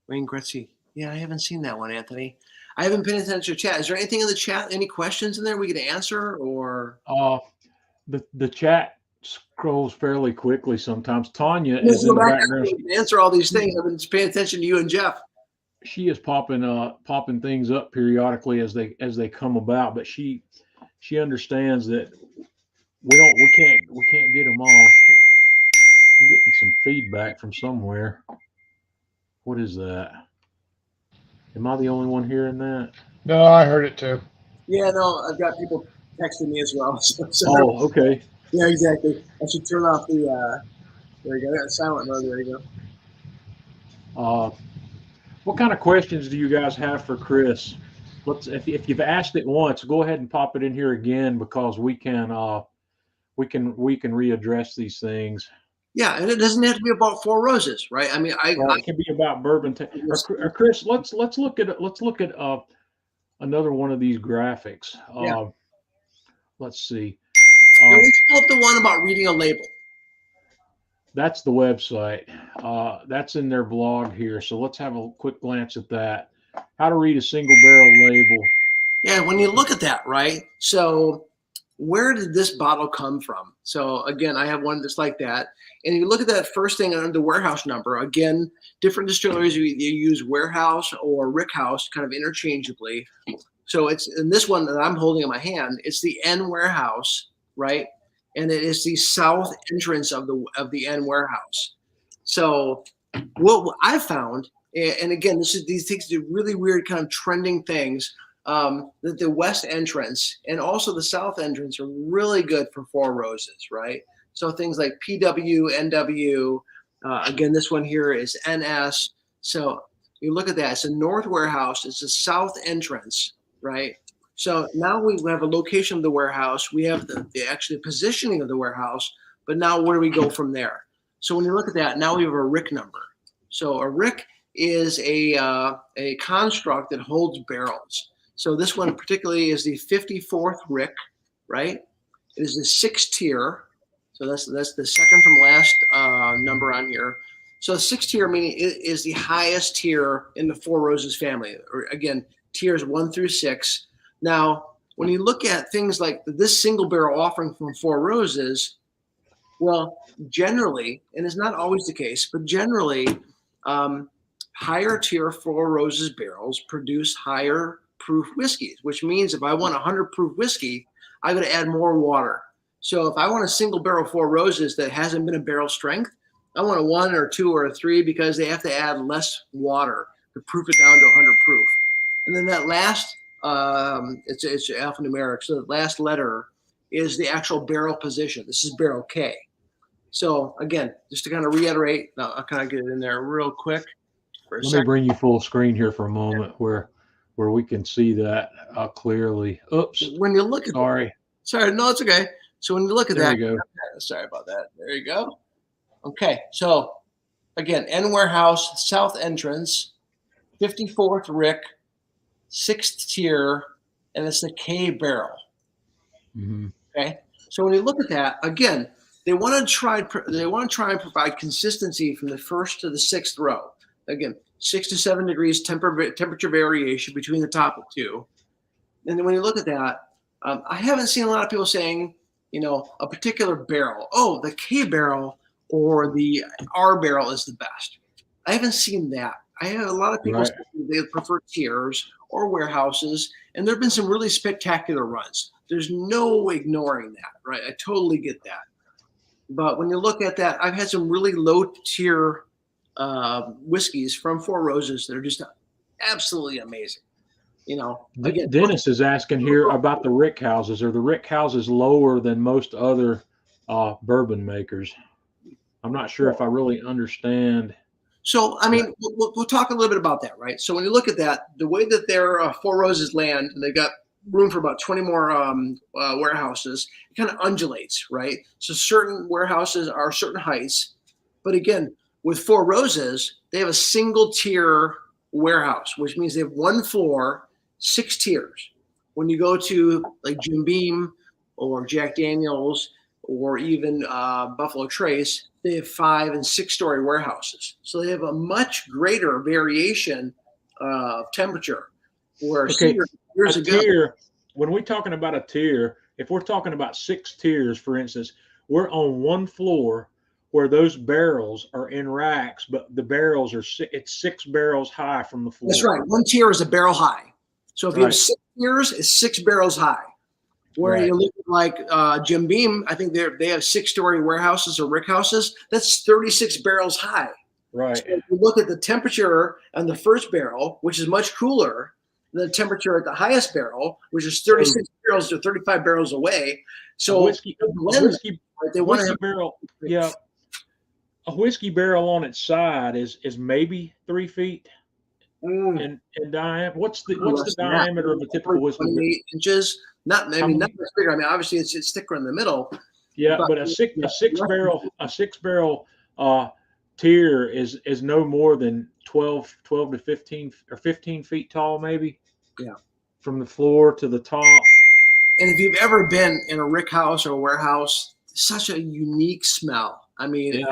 Wayne Gretzky. Yeah, I haven't seen that one, Anthony. I haven't been attention to chat. Is there anything in the chat? Any questions in there we can answer, or? The chat scrolls fairly quickly sometimes. Tanya is in the background. Answer all these things. I've been paying attention to you and Jeff. She is popping things up periodically as they come about, but she understands that we can't get them all. I'm getting some feedback from somewhere. What is that? Am I the only one hearing that? No, I heard it too. Yeah, no, I've got people texting me as well. Oh, okay. Yeah, exactly. I should turn off the. There you go. I got silent mode. There you go. What kind of questions do you guys have for Chris? If you've asked it once, go ahead and pop it in here again, because we can readdress these things. Yeah, and it doesn't have to be about Four Roses, right? I mean, it can be about bourbon. Or Chris, let's look at another one of these graphics. Let's see. Let's pull up the one about reading a label. That's the website. That's in their blog here. So let's have a quick glance at that. How to read a single barrel label. Yeah, when you look at that, right? So where did this bottle come from? So again, I have one that's like that. And you look at that first thing under the warehouse number. Again, different distilleries, you use warehouse or rick house kind of interchangeably. So it's in this one that I'm holding in my hand, it's the N warehouse, right? And it is the south entrance of the N warehouse. So what I found, and again, these things are really weird kind of trending things, that the west entrance and also the south entrance are really good for Four Roses, right? So things like PW, NW, again, this one here is NS. So you look at that, it's a north warehouse, it's a south entrance, right? So now we have a location of the warehouse, we have the actually positioning of the warehouse, but now where do we go from there? So when you look at that, now we have a rick number. So a rick is a construct that holds barrels. So this one particularly is the 54th rick, right? It is the 6th tier. So that's the second from last number on here. So 6th tier meaning it is the highest tier in the Four Roses family. Or again, tiers 1 through 6. Now, when you look at things like this single barrel offering from Four Roses, well, generally, and it's not always the case, but generally, higher tier Four Roses barrels produce higher proof whiskeys, which means if I want 100 proof whiskey, I'm going to add more water. So if I want a single barrel Four Roses that hasn't been a barrel strength, I want a 1 or 2 or a 3 because they have to add less water to proof it down to 100 proof. And then that last, it's alphanumeric. So the last letter is the actual barrel position. This is barrel K. So again, just to kind of reiterate, I'll kind of get it in there real quick. Let me bring you full screen here for a moment where we can see that clearly. Oops. When you look at sorry, no, it's okay. So when you look at there that, you go. Sorry about that. There you go. Okay, so again, N warehouse, south entrance, 54th rick, 6th tier, and it's the K barrel. Mm-hmm. Okay, so when you look at that, again, they want to try and provide consistency from the 1st to the 6th row. Again, 6 to 7 degrees temperature variation between the top of 2. And then when you look at that, I haven't seen a lot of people saying, a particular barrel, oh, the K barrel or the R barrel is the best. I haven't seen that. I have a lot of people say they prefer tiers or warehouses, and there have been some really spectacular runs. There's no ignoring that, right? I totally get that. But when you look at that, I've had some really low tier whiskeys from Four Roses that are just absolutely amazing. again, Dennis is asking here about the rick houses. Are the rick houses lower than most other bourbon makers? I'm not sure if I really understand. So, I mean, we'll talk a little bit about that, right? So when you look at that, the way that their Four Roses land, and they've got room for about 20 more warehouses, it kind of undulates, right? So certain warehouses are certain heights. But again, with Four Roses, they have a single tier warehouse, which means they have one floor, 6 tiers. When you go to like Jim Beam or Jack Daniels or even Buffalo Trace, they have 5- and 6-story warehouses. So they have a much greater variation of temperature. Where years ago, tier, when we're talking about a tier, if we're talking about 6 tiers, for instance, we're on one floor where those barrels are in racks, but the barrels are it's 6 barrels high from the floor. That's right. One tier is a barrel high. So if you have 6 tiers, it's 6 barrels high. Where you look at like Jim Beam, I think they have 6-story warehouses or rick houses. That's 36 barrels high. Right. So if you look at the temperature on the first barrel, which is much cooler than the temperature at the highest barrel, which is 36 barrels to 35 barrels away. So a whiskey barrel, yeah. A whiskey barrel on its side is maybe 3 feet in diameter. What's the diameter of a typical whiskey? 28 inches. Not much bigger. I mean, obviously it's thicker in the middle. Yeah, but a six barrel tier is no more than 12 to 15 or 15 feet tall, maybe. Yeah. From the floor to the top. And if you've ever been in a rick house or a warehouse, such a unique smell. I mean,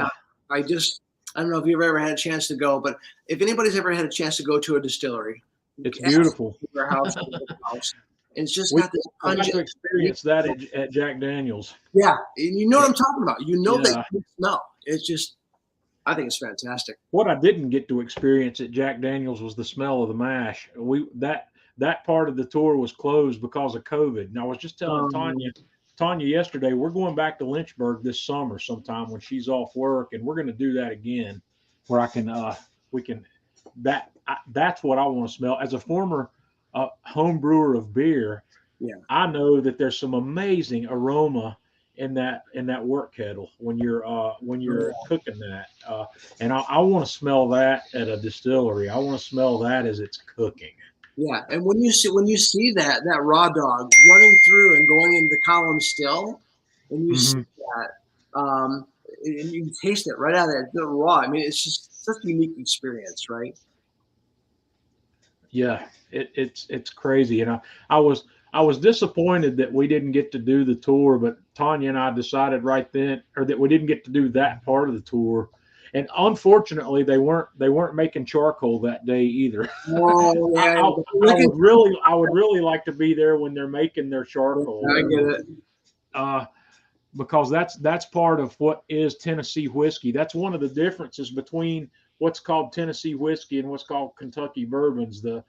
I don't know if you've ever had a chance to go, but if anybody's ever had a chance to go to a distillery, it's beautiful. Warehouse or house. It's just I got this got to experience that at Jack Daniels. Yeah, and you know what I'm talking about. You know that smell. It's just, I think it's fantastic. What I didn't get to experience at Jack Daniels was the smell of the mash. That part of the tour was closed because of COVID. And I was just telling Tanya yesterday, we're going back to Lynchburg this summer sometime when she's off work, and we're going to do that again, where that's what I want to smell as a former home brewer of beer. Yeah, I know that there's some amazing aroma in that work kettle when you're cooking that, and I want to smell that at a distillery. I want to smell that as it's cooking. Yeah, and when you see that raw dog running through and going into the column still, and you see that, and you taste it right out of the raw. I mean, it's just such a unique experience, right? Yeah, it's crazy, and I was disappointed that we didn't get to do the tour, but Tanya and I decided right then, or that we didn't get to do that part of the tour, and unfortunately they weren't making charcoal that day either. Oh, yeah. I would really like to be there when they're making their charcoal. I get it. Because that's part of what is Tennessee whiskey. That's one of the differences between what's called Tennessee whiskey and what's called Kentucky bourbons. The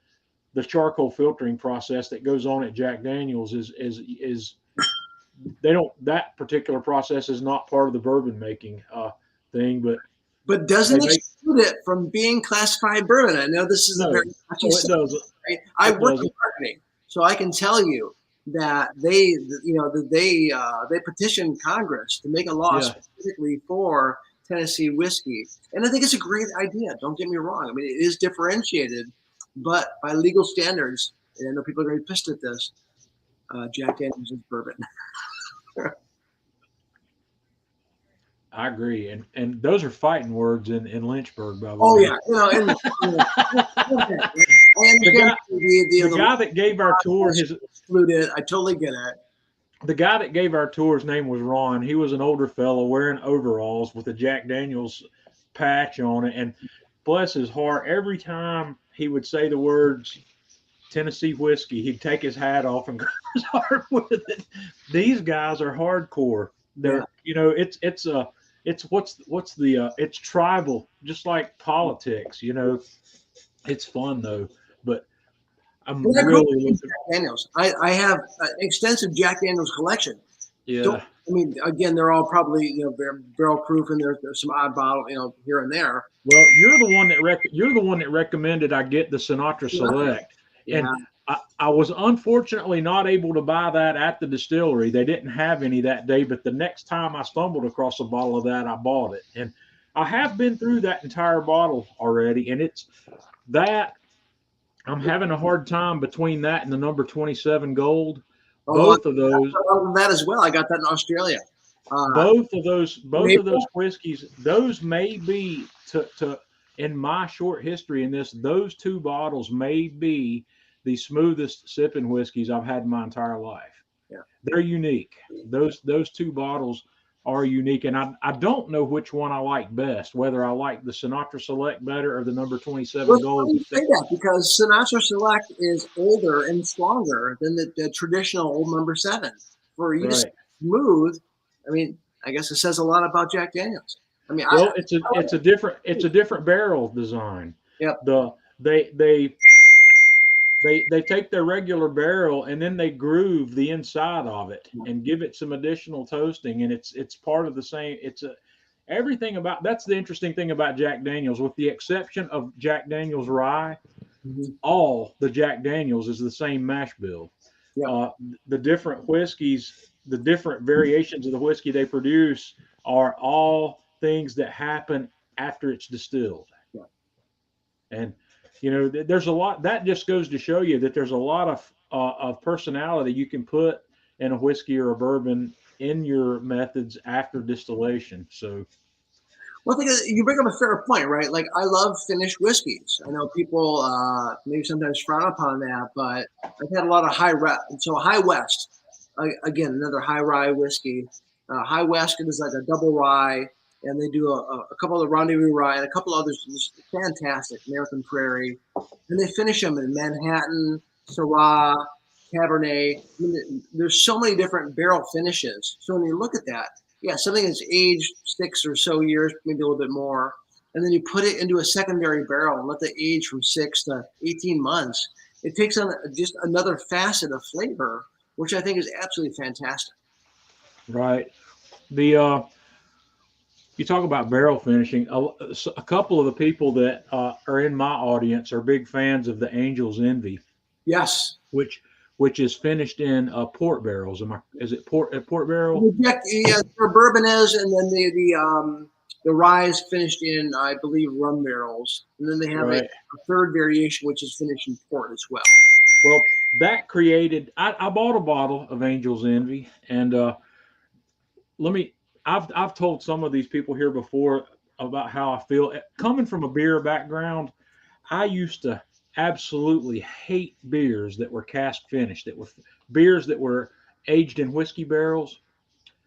charcoal filtering process that goes on at Jack Daniels is that particular process is not part of the bourbon making thing, but doesn't exclude it from being classified bourbon. I know this is a very touchy subject, right? I work in marketing, so I can tell you that they petitioned Congress to make a law specifically for Tennessee whiskey, and I think it's a great idea. Don't get me wrong. I mean, it is differentiated, but by legal standards, and I know people are going to be pissed at this, Jack Daniels is bourbon. I agree, and those are fighting words in Lynchburg, by the way. Oh yeah, the guy that gave our tour excluded. I totally get it. The guy that gave our tour, his name was Ron. He was an older fellow wearing overalls with a Jack Daniels patch on it, and bless his heart, every time he would say the words Tennessee whiskey, he'd take his hat off and go hard with it. These guys are hardcore. They're it's tribal, just like politics. It's fun though. But I'm really looking. Jack Daniels. I have an extensive Jack Daniels collection. Yeah. I mean, again, they're all probably barrel proof, and there's some odd bottle here and there. Well, you're the one that recommended I get the Sinatra Select, and I was unfortunately not able to buy that at the distillery. They didn't have any that day, but the next time I stumbled across a bottle of that, I bought it. And I have been through that entire bottle already, and it's that I'm having a hard time between that and the number 27 Gold. Both of those, that as well. I got that in Australia. both of those whiskeys, those may be to in my short history in this, those two bottles may be the smoothest sipping whiskeys I've had in my entire life. Yeah. They're unique. Those two bottles are unique, and I don't know which one I like best, whether I like the Sinatra Select better or the number 27 Gold. You say that because Sinatra Select is older and stronger than the traditional old number 7. For you to say smooth, I mean, I guess it says a lot about Jack Daniels. I mean, well, it's a different barrel design. Yep. They take their regular barrel and then they groove the inside of it and give it some additional toasting, and it's part of the same. Everything about that's the interesting thing about Jack Daniels, with the exception of Jack Daniels rye. Mm-hmm. All the Jack Daniels is the same mash bill. Yep. The different whiskeys, the different variations of the whiskey they produce are all things that happen after it's distilled. Yeah. And there's a lot that just goes to show you that there's a lot of personality you can put in a whiskey or a bourbon in your methods after distillation. So, well, I think you bring up a fair point, right? Like, I love finished whiskeys. I know people maybe sometimes frown upon that, but I've had a lot of High West, again, another high rye whiskey. High West is like a double rye, and they do a couple of Rendezvous rye and a couple others, just fantastic, American Prairie, and they finish them in Manhattan, Syrah, Cabernet. I mean, there's so many different barrel finishes. So when you look at that, yeah, something that's aged 6 or so years, maybe a little bit more, and then you put it into a secondary barrel and let it age from 6 to 18 months. It takes on just another facet of flavor, which I think is absolutely fantastic. Right. You talk about barrel finishing. A couple of the people that are in my audience are big fans of the Angel's Envy. Yes. Which is finished in port barrels. Is it port barrel? Yeah, where bourbon is, and then the rye is finished in, I believe, rum barrels, and then they have a third variation which is finished in port as well. Well, that created. I bought a bottle of Angel's Envy, and I've told some of these people here before about how I feel. Coming from a beer background, I used to absolutely hate beers that were cask finished, that were beers that were aged in whiskey barrels.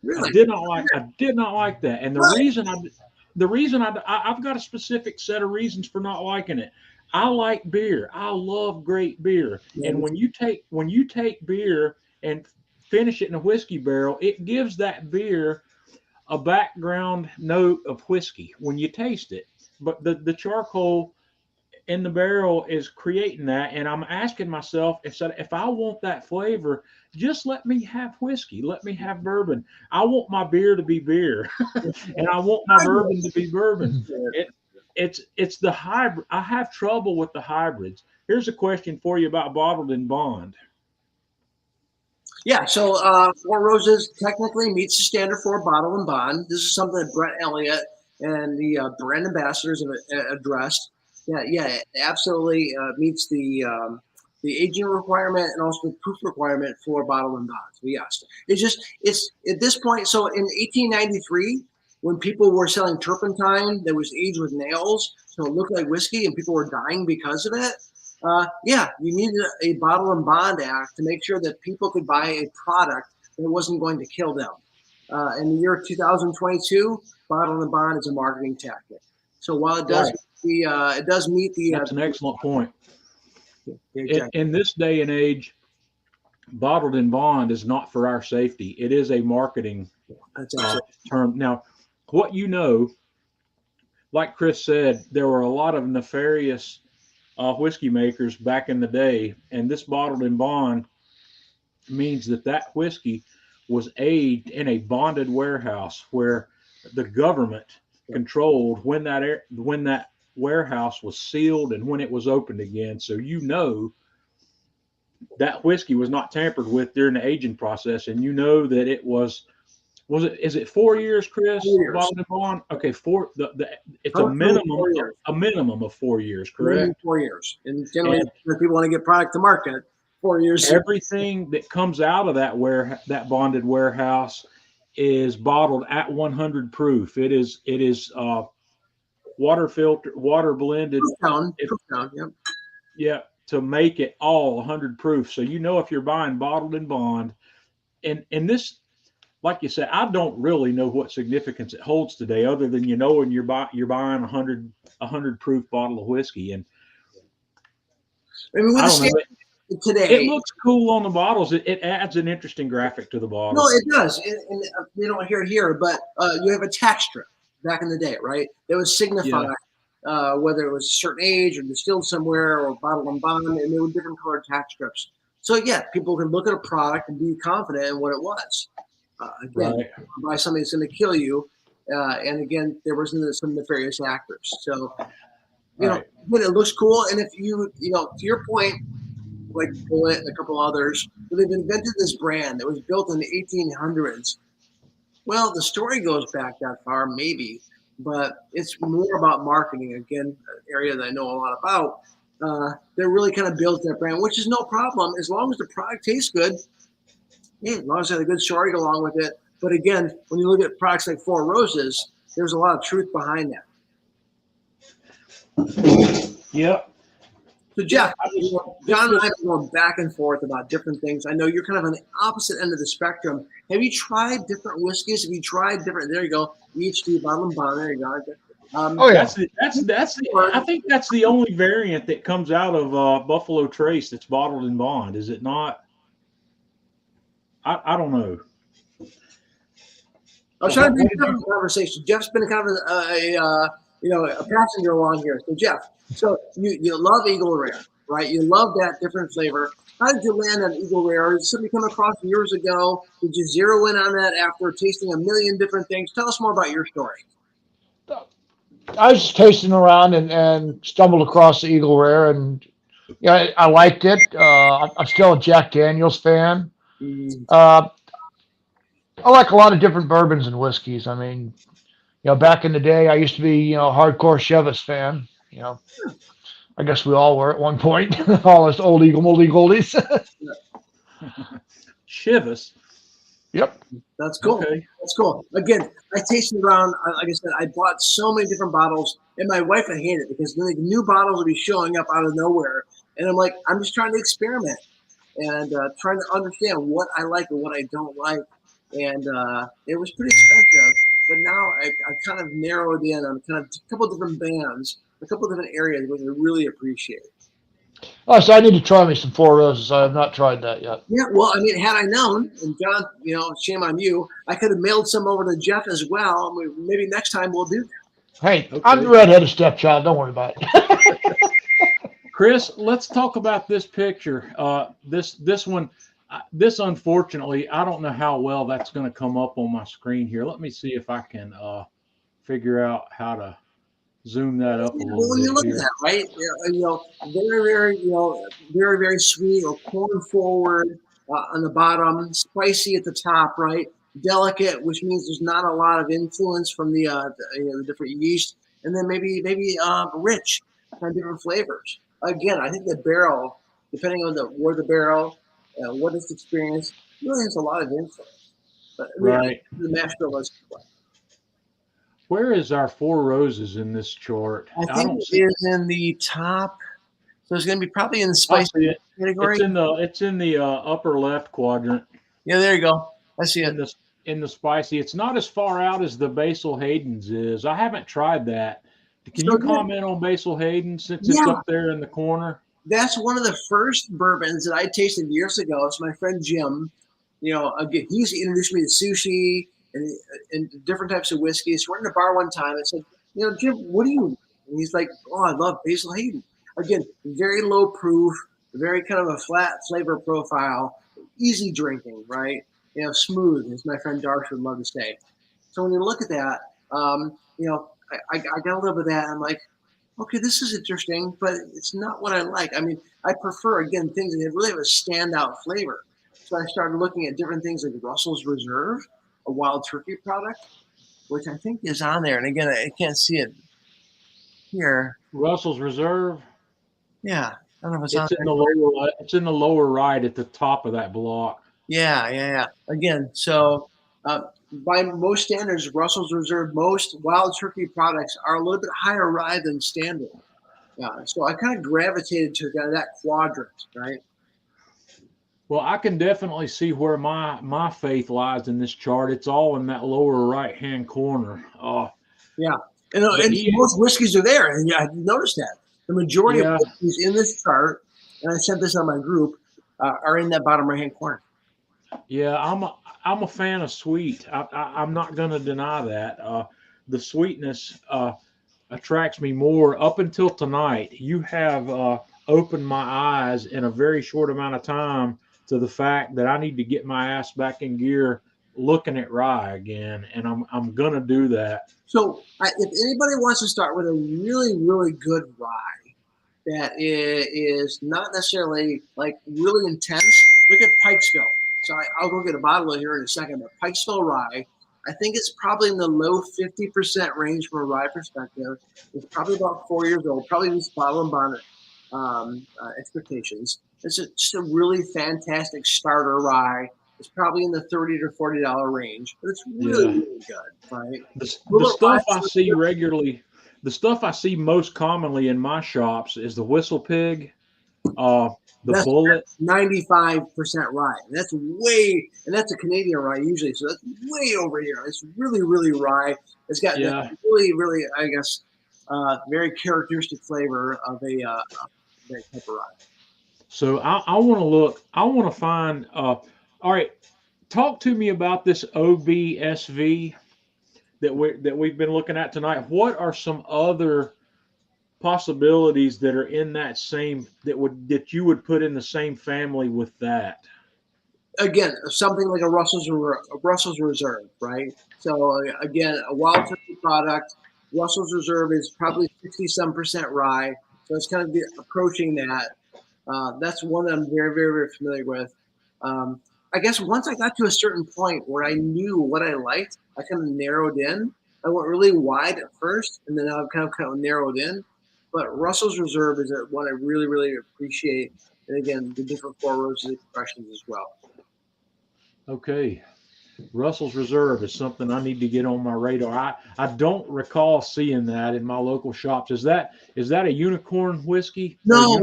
Really? I did not like that. And the reason I've got a specific set of reasons for not liking it. I like beer. I love great beer. Yeah. And when you take beer and finish it in a whiskey barrel, it gives that beer a background note of whiskey when you taste it. But the charcoal in the barrel is creating that, and I'm asking myself, if I want that flavor, just let me have whiskey, let me have bourbon. I want my beer to be beer, and I want my bourbon to be bourbon. It's the hybrid. I have trouble with the hybrids. Here's a question for you about bottled and bond. Yeah, so Four Roses technically meets the standard for bottle and bond. This is something that Brett Elliott and the brand ambassadors have addressed. Yeah, it absolutely meets the aging requirement and also the proof requirement for bottle and bond. So yes, it's at this point. So in 1893, when people were selling turpentine that was aged with nails, so it looked like whiskey, and people were dying because of it. You needed a bottle and bond act to make sure that people could buy a product that wasn't going to kill them. In the year 2022, bottle and bond is a marketing tactic. So while it does it does meet the. That's an excellent point. Exactly. In this day and age, bottled and bond is not for our safety. It is a marketing term. Now, what like Chris said, there were a lot of nefarious whiskey makers back in the day, and this bottled and bond means that whiskey was aged in a bonded warehouse where the government controlled when that warehouse was sealed and when it was opened again. So that whiskey was not tampered with during the aging process, and you know that it was is it 4 years, Chris? 4 years. Bottled and bond? Okay, it's a 4 years. minimum of 4 years, Minimum correct? 4 years. And generally, if people want to get product to market, 4 years. Everything that comes out of that bonded warehouse is bottled at 100 proof. It is water filter, water blended. Proof down, yep. Yeah, to make it all 100 proof. So you know if you're buying bottled and bond, and this, like you said, I don't really know what significance it holds today, other than when you're buying 100 proof bottle of whiskey, and I mean, I don't know. Today, It looks cool on the bottles. It adds an interesting graphic to the bottle. No, it does. And they don't hear here, but you have a tax strip back in the day, right? That would signify whether it was a certain age or distilled somewhere or bottled and bond, and they were different colored tax strips. So yeah, people can look at a product and be confident in what it was. Again, Right. buy something that's going to kill you, and again, there wasn't some nefarious actors. So you know, but it looks cool. And if to your point, like Bullet and a couple others, they've invented this brand that was built in the 1800s. Well, the story goes back that far, maybe, but it's more about marketing. Again, an area that I know a lot about. They're really kind of built that brand, which is no problem as long as the product tastes good. Yeah, as long as they have a good story to go along with it. But again, when you look at products like Four Roses, there's a lot of truth behind that. Yep. So Jeff, John and I have been going back and forth about different things. I know you're kind of on the opposite end of the spectrum. Have you tried different whiskeys? Have you tried different? There you go. EHD bottle and bond. There you go. Oh yeah. I think that's the only variant that comes out of Buffalo Trace that's bottled in bond. Is it not? I don't know. I was trying to be a conversation. Jeff's been kind of a passenger along here. So Jeff, so you love Eagle Rare, right? You love that different flavor. How did you land on Eagle Rare? Did somebody come across years ago? Did you zero in on that after tasting a million different things? Tell us more about your story. I was just tasting around and stumbled across the Eagle Rare, and I liked it. I'm still a Jack Daniels fan. I like a lot of different bourbons and whiskeys. I mean, back in the day, I used to be, a hardcore Chivas fan. I guess we all were at one point. All us old Eagle moldy goldies. Chivas. Yep. That's cool. Okay. That's cool. Again, I tasted around. Like I said, I bought so many different bottles, and my wife would hate it because the new bottles would be showing up out of nowhere, and I'm like, I'm just trying to experiment and trying to understand what I like and what I don't like. And it was pretty expensive, but now I've kind of narrowed in on kind of a couple of different bands, a couple of different areas, which I really appreciate. Oh, so I need to try me some Four Roses. I have not tried that yet. Yeah, well, I mean, had I known, and John, shame on you, I could have mailed some over to Jeff as well. Maybe next time we'll do that. Hey, okay. I'm the redheaded stepchild. Don't worry about it. Chris, let's talk about this picture. This one. This, unfortunately, I don't know how well that's going to come up on my screen here. Let me see if I can figure out how to zoom that up a little bit. When you look here. at that, right? Very, very, very, very sweet or corn forward on the bottom, spicy at the top, right? Delicate, which means there's not a lot of influence from the different yeast, and then maybe rich, kind of different flavors. Again, I think the barrel, depending on where the barrel. What is experience really has a lot of influence. But right. The mash bill is. Where is our Four Roses in this chart? I think it is in the top. So it's going to be probably in the spicy category. It's in the upper left quadrant. Yeah, there you go. I see it. In the spicy. It's not as far out as the Basil Hayden's is. I haven't tried that. Can you comment on Basil Hayden since it's up there in the corner? That's one of the first bourbons that I tasted years ago. It's my friend Jim. Again, he's introduced me to sushi and different types of whiskey. So we're in a bar one time. I said, Jim, what do you? And he's like, oh, I love Basil Hayden. Again, very low proof, very kind of a flat flavor profile, easy drinking, right? Smooth, as my friend Darsh would love to say. So when you look at that, I got a little bit of that. I'm like, okay, this is interesting, but it's not what I like. I mean, I prefer, again, things that really have a standout flavor. So I started looking at different things like Russell's Reserve, a wild turkey product, which I think is on there. And again, I can't see it here. Russell's Reserve. Yeah, I don't know if it's on there. It's in the lower right at the top of that block. Yeah. Again, so by most standards, Russell's Reserve, most wild turkey products are a little bit higher rye than standard. So I kind of gravitated to kind of that quadrant, right? Well, I can definitely see where my faith lies in this chart. It's all in that lower right hand corner. Yeah, and most whiskeys are there, and I noticed that the majority of whiskeys in this chart, and I sent this on my group, are in that bottom right hand corner. Yeah, I'm a fan of sweet. I'm not going to deny that. The sweetness attracts me more. Up until tonight, you have opened my eyes in a very short amount of time to the fact that I need to get my ass back in gear looking at rye again, and I'm gonna do that. So if anybody wants to start with a really, really good rye that is not necessarily like really intense, look at Pikesville. So I'll go get a bottle of here in a second, but Pikesville rye, I think it's probably in the low 50% range from a rye perspective. It's probably about 4 years old, probably meets bottle and bonnet expectations. It's just a really fantastic starter rye. It's probably in the $30 to $40 range, but it's really good, right? The stuff I see regularly, the stuff I see most commonly in my shops is the Whistle Pig, the Bullet. 95% rye. That's a Canadian rye usually, so that's way over here. It's really, really rye. It's got really, really, I guess, very characteristic flavor of a type of rye. So I want to look. I want to find. All right, talk to me about this OBSV that we've been looking at tonight. What are some other possibilities that are in that same that you would put in the same family with that? Again, something like a Russell's Reserve, right? So again, a wild turkey product. Russell's Reserve is probably 60-some% rye, so it's kind of approaching that. That's one that I'm very, very, very familiar with. I guess once I got to a certain point where I knew what I liked, I kind of narrowed in. I went really wide at first, and then I've kind of narrowed in. But Russell's Reserve is one I really, really appreciate. And again, the different four rows of expressions as well. Okay. Russell's Reserve is something I need to get on my radar. I don't recall seeing that in my local shops. Is that a unicorn whiskey? No.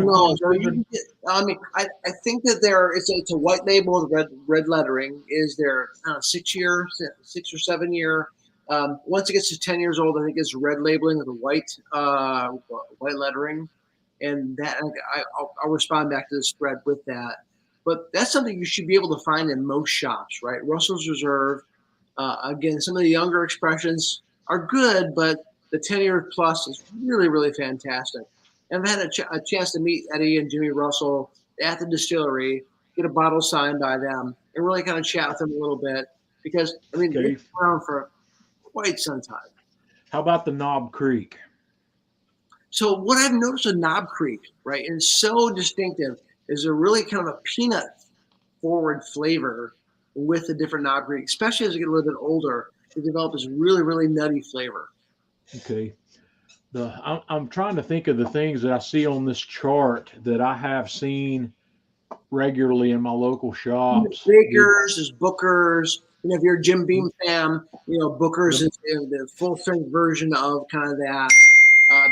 I mean, I think that it's a white label with red lettering. Is there 6 or 7 year? Once it gets to 10 years old, I think it's red labeling with a white lettering, and that I'll respond back to the spread with that. But that's something you should be able to find in most shops, right? Russell's Reserve. Again, some of the younger expressions are good, but the 10 year plus is really, really fantastic. And I've had a chance to meet Eddie and Jimmy Russell at the distillery, get a bottle signed by them, and really kind of chat with them a little bit because, I mean, they've been around for quite some time. How about the Knob Creek? So what I've noticed with Knob Creek, right, and so distinctive, is a really kind of a peanut forward flavor with the different Knob Creek, especially as you get a little bit older, it develops this really, really nutty flavor. Okay. I'm trying to think of the things that I see on this chart that I have seen regularly in my local shops. Baker's, there's Booker's. If you're a Jim Beam fan, Booker's is the full strength version of kind of that.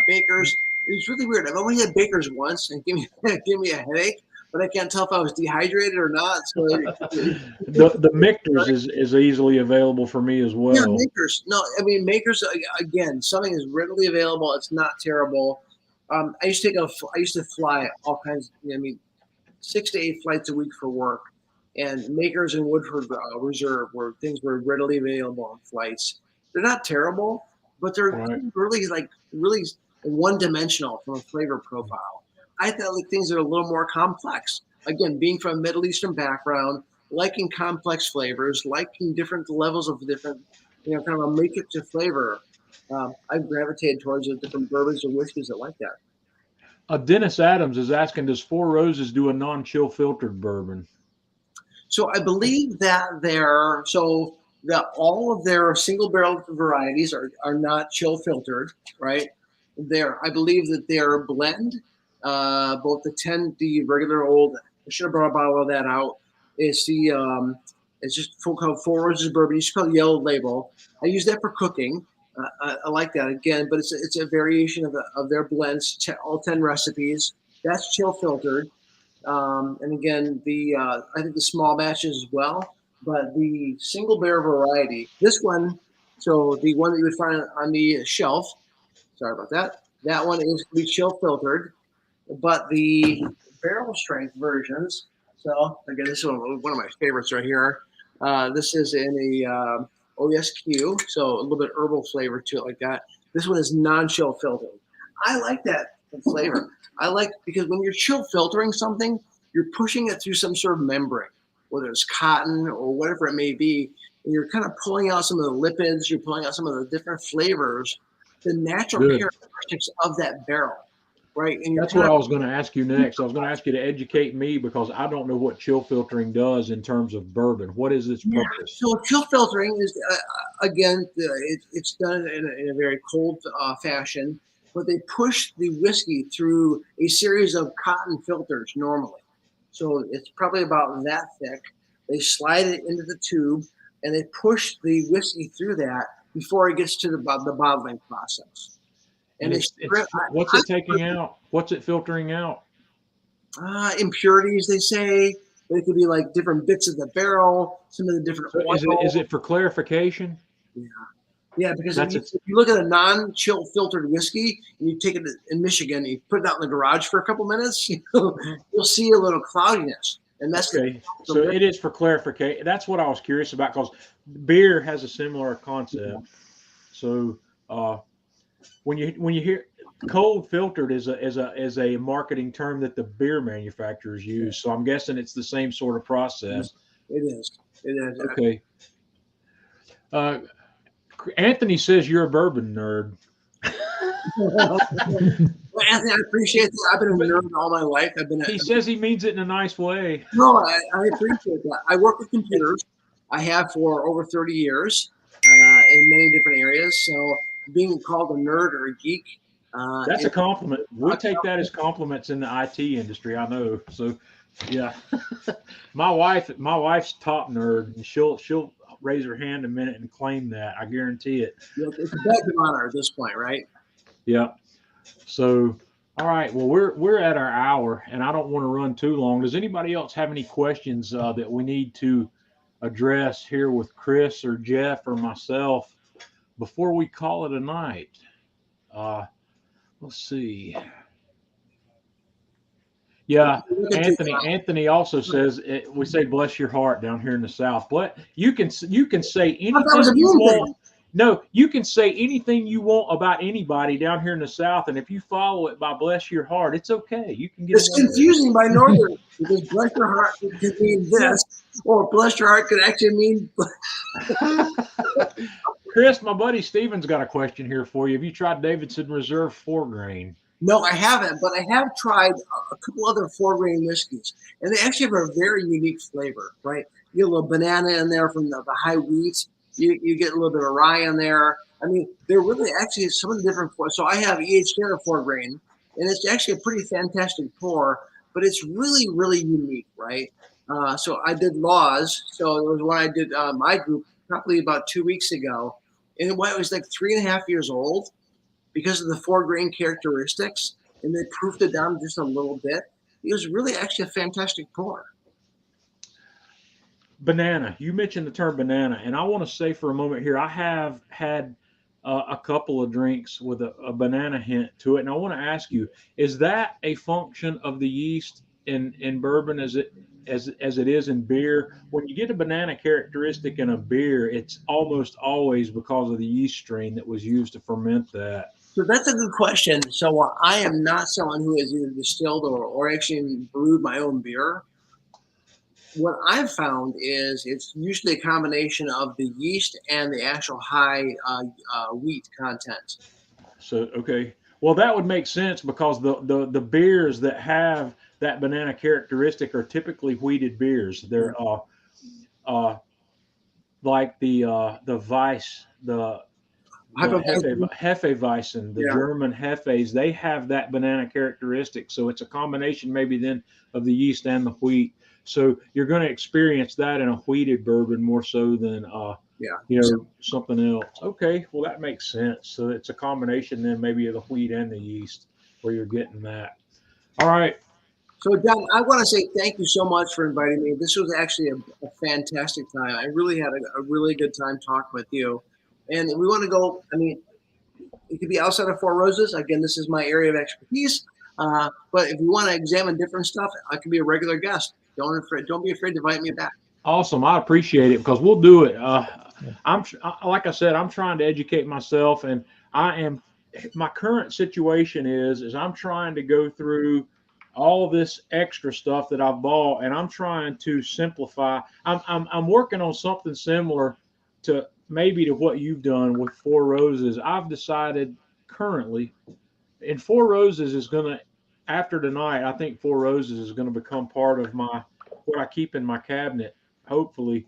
Baker's, it's really weird. I've only had Baker's once and give me a headache, but I can't tell if I was dehydrated or not. So the Michter's is easily available for me as well. Yeah, Makers. No, I mean Makers again. Something is readily available. It's not terrible. I used to fly all kinds. 6 to 8 flights a week for work, and Makers and Woodford Reserve were things were readily available on flights. They're not terrible, but they're really one-dimensional from a flavor profile. I thought like things that are a little more complex. Again, being from a Middle Eastern background, liking complex flavors, liking different levels of different kind of a matrix of flavor. I've gravitated towards the different bourbons and whiskeys that like that. Dennis Adams is asking, does Four Roses do a non-chill filtered bourbon? So I believe that all of their single barrel varieties are not chill filtered, right? I believe that their blend, both the regular old, I should have brought a bottle of that out. It's just called Four Roses bourbon. You should call it Yellow Label. I use that for cooking. I like that again, but it's a variation of their blends. All 10 recipes. That's chill filtered. And again, I think the small batches as well, but the single barrel variety, this one, so the one that you would find on the shelf, sorry about that, that one is to be chill filtered, but the barrel strength versions, so again, this is one of my favorites right here. This is in a OESQ, so a little bit herbal flavor to it like that. This one is non-chill filtered. I like that flavor. Because when you're chill filtering something, you're pushing it through some sort of membrane, whether it's cotton or whatever it may be, and you're kind of pulling out some of the lipids, you're pulling out some of the different flavors, the natural characteristics of that barrel, right? And that's what I was going to ask you next. I was going to ask you to educate me because I don't know what chill filtering does in terms of bourbon. What is its purpose? So chill filtering is, again, it's done in a very cold fashion, but they push the whiskey through a series of cotton filters normally. So it's probably about that thick. They slide it into the tube and they push the whiskey through that before it gets to the bottling process. And what's it taking out? What's it filtering out? Impurities, they say. It could be like different bits of the barrel, some of the different oils. Is it for clarification? Yeah. Yeah, because if you look at a non-chill filtered whiskey and you take it in Michigan, and you put it out in the garage for a couple minutes, you'll see a little cloudiness, and that's okay. So it is for clarification. That's what I was curious about because beer has a similar concept. So when you hear cold filtered is a marketing term that the beer manufacturers use. So I'm guessing it's the same sort of process. It is. Okay. Anthony says you're a bourbon nerd. Well, Anthony, I appreciate that. I've been a nerd all my life. He says he means it in a nice way. No, I appreciate that. I work with computers. I have for over 30 years in many different areas. So being called a nerd or a geek. That's a compliment. We take that as compliments in the IT industry, I know. So, yeah. my wife's top nerd, and she'll raise her hand a minute and claim that. I guarantee it. It's a badge of honor at this point, right? Yeah. So, all right. Well, we're at our hour, and I don't want to run too long. Does anybody else have any questions that we need to address here with Chris or Jeff or myself before we call it a night? Let's see. Yeah, Anthony also says we say bless your heart down here in the South. But you can say anything you want. No, you can say anything you want about anybody down here in the South, and if you follow it by bless your heart, it's okay. You can get. It's confusing by Northern because bless your heart could mean this, or bless your heart could actually mean. Chris, my buddy Steven's got a question here for you. Have you tried Davidson Reserve 4-grain? No, I haven't, but I have tried a couple other 4-grain whiskeys, and they actually have a very unique flavor, right? You get a little banana in there from the high wheat. You get a little bit of rye in there. I mean, they're really actually some of the different. So I have EH10 or 4-grain, and it's actually a pretty fantastic pour, but it's really, really unique, right? So I did Laws. So it was when I did my group probably about 2 weeks ago, and it was like 3.5 years old. Because of the 4-grain characteristics, and they proofed it down just a little bit. It was really actually a fantastic pour. Banana. You mentioned the term banana, and I want to say for a moment here, I have had a couple of drinks with a banana hint to it, and I want to ask you: is that a function of the yeast in bourbon as it is in beer? When you get a banana characteristic in a beer, it's almost always because of the yeast strain that was used to ferment that. So that's a good question. So I am not someone who has either distilled or actually brewed my own beer. what I've found is it's usually a combination of the yeast and the actual high wheat content. So okay, well that would make sense because the beers that have that banana characteristic are typically wheated beers. They're uh like the Weiss, the Hypoglycemia. Hefeweizen, the Yeah. German Hefes, they have that banana characteristic. So it's a combination maybe then of the yeast and the wheat. So you're going to experience that in a wheated bourbon more so than Yeah. something else. Okay, well that makes sense. So it's a combination then maybe of the wheat and the yeast where you're getting that. All right. So, John, I want to say thank you so much for inviting me. This was actually a fantastic time. I really had a really good time talking with you. And we want to go, I mean, it could be outside of Four Roses. Again, this is my area of expertise. But if you want to examine different stuff, I could be a regular guest. Don't be afraid to invite me back. Awesome. I appreciate it because we'll do it. Like I said, I'm trying to educate myself, and my current situation is I'm trying to go through all this extra stuff that I've bought, and I'm trying to simplify. I'm working on something similar to maybe to what you've done with Four Roses. I've decided currently, and Four Roses is gonna after tonight. I think Four Roses is going to become part of what I keep in my cabinet, hopefully.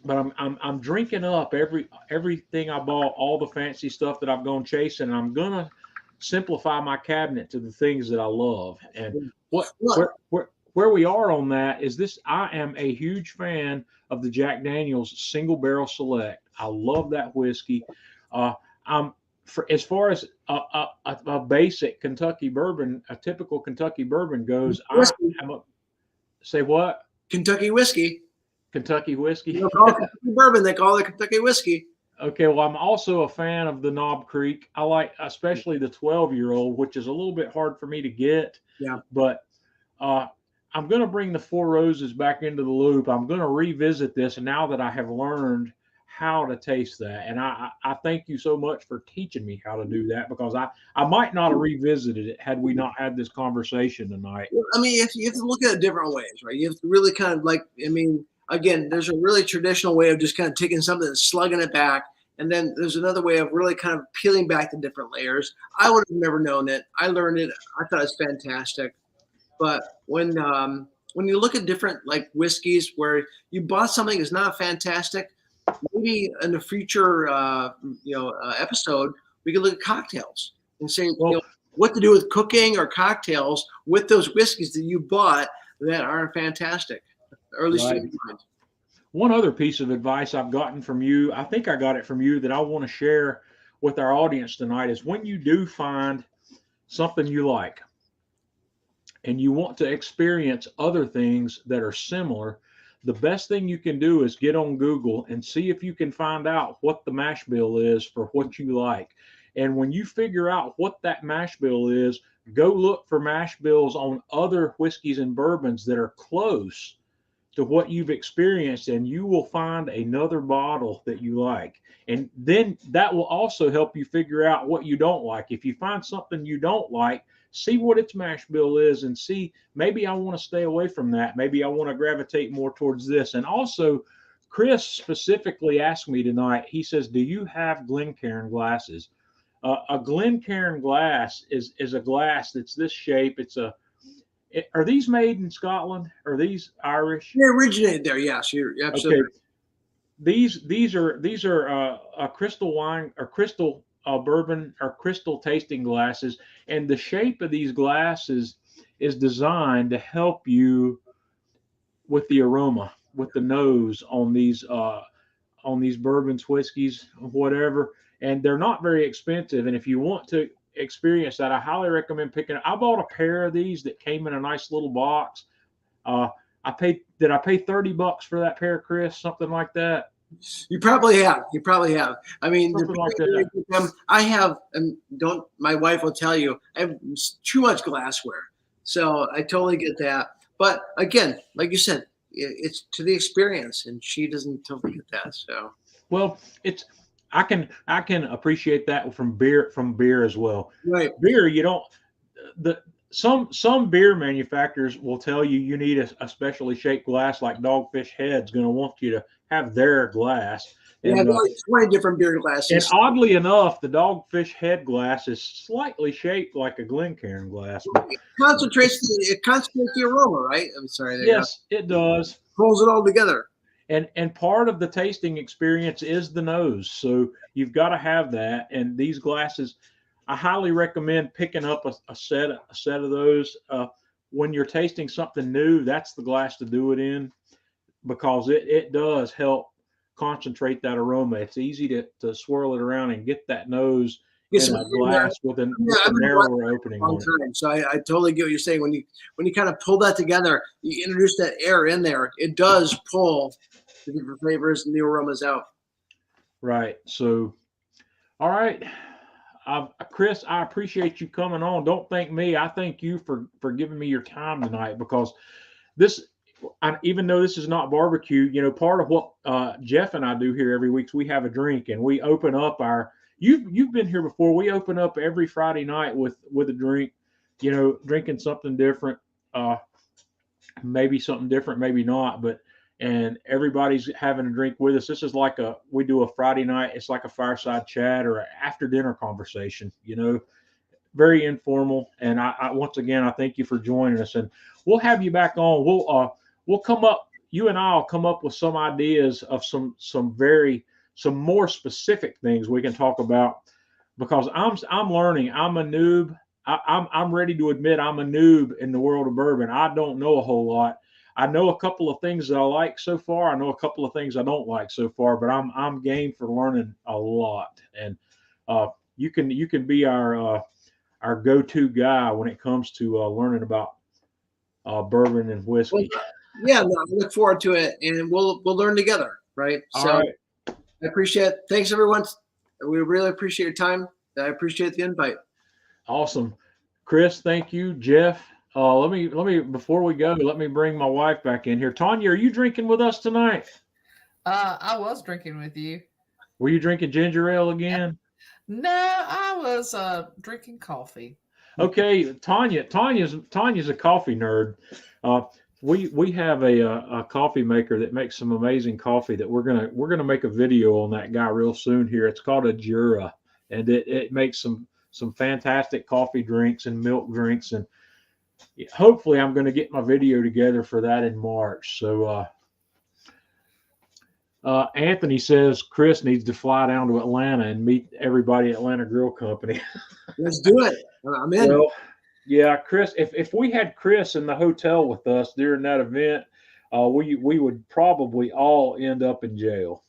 But I'm drinking up everything I bought, all the fancy stuff that I've gone chasing. And I'm gonna simplify my cabinet to the things that I love. And where we are on that is this: I am a huge fan of the Jack Daniel's Single Barrel Select. I love that whiskey. I'm as far as a basic Kentucky bourbon, a typical Kentucky bourbon goes. Say what? Kentucky whiskey. Kentucky whiskey. You don't call it Kentucky bourbon, they call it Kentucky whiskey. Okay, well, I'm also a fan of the Knob Creek. I like especially the 12-year-old, which is a little bit hard for me to get. Yeah. But I'm going to bring the Four Roses back into the loop. I'm going to revisit this now that I have learned how to taste that. And I thank you so much for teaching me how to do that because I might not have revisited it had we not had this conversation tonight. I mean, you have to look at it different ways, right? You have to really kind of again, there's a really traditional way of just kind of taking something and slugging it back. And then there's another way of really kind of peeling back the different layers. I would have never known it. I learned it. I thought it was fantastic. But when you look at different like whiskeys where you bought something that's not fantastic, maybe in a future episode we could look at cocktails and say what to do with cooking or cocktails with those whiskeys that you bought that are fantastic, or at least right. One other piece of advice I've gotten from you, I think I got it from you, that I want to share with our audience tonight is when you do find something you like and you want to experience other things that are similar, the best thing you can do is get on Google and see if you can find out what the mash bill is for what you like. And when you figure out what that mash bill is, go look for mash bills on other whiskeys and bourbons that are close to what you've experienced, and you will find another bottle that you like. And then that will also help you figure out what you don't like. If you find something you don't like, see what its mash bill is and see, maybe I want to stay away from that. Maybe I want to gravitate more towards this. And also, Chris specifically asked me tonight, he says, do you have Glencairn glasses? A Glencairn glass is a glass that's this shape. Are these made in Scotland? Are these Irish? They originated there. Yes, you're absolutely. Okay. These are a crystal wine or crystal bourbon or crystal tasting glasses, and the shape of these glasses is designed to help you with the aroma, with the nose on these bourbons, whiskeys, whatever. And they're not very expensive. And if you want to experience that, I highly recommend picking. I bought a pair of these that came in a nice little box. I paid $30 for that pair, Chris? Something like that. You probably have. I mean, something like that. I have, and my wife will tell you, I have too much glassware. So I totally get that. But again, like you said, it's to the experience, and she doesn't totally get that. So well, I can appreciate that from beer as well. Right. Beer, you don't some beer manufacturers will tell you you need a specially shaped glass, like Dogfish Head's going to want you to have their glass. Yeah, And, there's 20 different beer and glasses. oddly enough, the Dogfish Head glass is slightly shaped like a Glencairn glass. But It concentrates the aroma, right? I'm sorry. yes, it does. Pulls it all together. And part of the tasting experience is the nose. So you've got to have that. And these glasses, I highly recommend picking up a set of those. When you're tasting something new, that's the glass to do it in, because it does help concentrate that aroma. It's easy to swirl it around and get that nose in a glass with a narrower opening on it. So I totally get what you're saying. When you kind of pull that together, you introduce that air in there. It does pull the different flavors and the aromas out. Right. So, all right. Chris, I appreciate you coming on. Don't thank me. I thank you for giving me your time tonight, because even though this is not barbecue, part of what Jeff and I do here every week is we have a drink, and we open up you've been here before. We open up every Friday night with a drink, drinking something different, maybe something different, maybe not, and everybody's having a drink with us. This is like we do a Friday night. It's like a fireside chat or an after dinner conversation, very informal. And I once again, I thank you for joining us, and we'll have you back on. We'll come up, you and I'll come up with some ideas of some more specific things we can talk about, because I'm learning. I'm a noob. I'm ready to admit I'm a noob in the world of bourbon. I don't know a whole lot. I know a couple of things that I like so far. I know a couple of things I don't like so far, but I'm game for learning a lot. And you can be our go-to guy when it comes to learning about bourbon and whiskey. Yeah, no, I look forward to it, and we'll learn together, right? All right. I appreciate it. Thanks, everyone. We really appreciate your time. I appreciate the invite. Awesome. Chris, thank you. Jeff, let me before we go, let me bring my wife back in here. Tanya, are you drinking with us tonight? I was drinking with you. Were you drinking ginger ale again? No, I was drinking coffee. Okay, Tanya's a coffee nerd. We have a coffee maker that makes some amazing coffee that we're gonna make a video on that guy real soon here. It's called a Jura, and it makes some fantastic coffee drinks and milk drinks, and hopefully I'm going to get my video together for that in March. So Anthony says Chris needs to fly down to Atlanta and meet everybody at Atlanta Grill Company. Let's do it. I'm in. Well, yeah, Chris, if we had Chris in the hotel with us during that event, we would probably all end up in jail.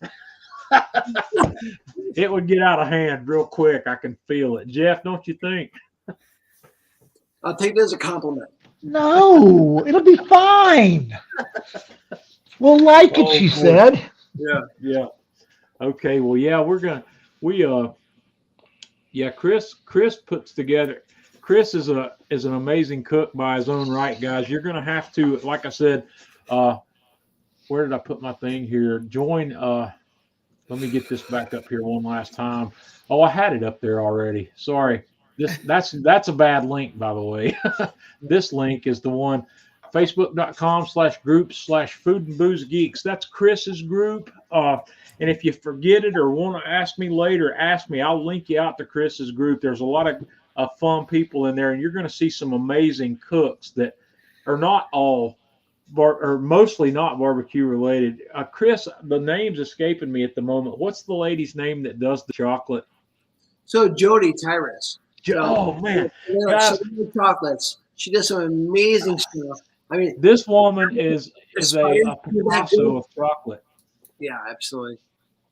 It would get out of hand real quick. I can feel it. Jeff, don't you think? I'll take it as a compliment. No, it'll be fine. We'll like it, she said. Yeah. Okay. Well, yeah, Chris puts together. Chris is an amazing cook by his own right, guys. You're going to have to, like I said, where did I put my thing here? Join. Let me get this back up here one last time. Oh, I had it up there already. Sorry. That's a bad link, by the way. This link is the one, facebook.com/groups/food and booze geeks. That's Chris's group. And if you forget it or want to ask me later, ask me. I'll link you out to Chris's group. There's a lot of fun people in there, and you're going to see some amazing cooks that are not all or mostly not barbecue related. Chris, the name's escaping me at the moment. What's the lady's name that does the chocolate? So Jody Tyrus. Oh man, guys, chocolates. She does some amazing stuff. I mean, this woman is a Picasso of chocolate. Yeah, absolutely.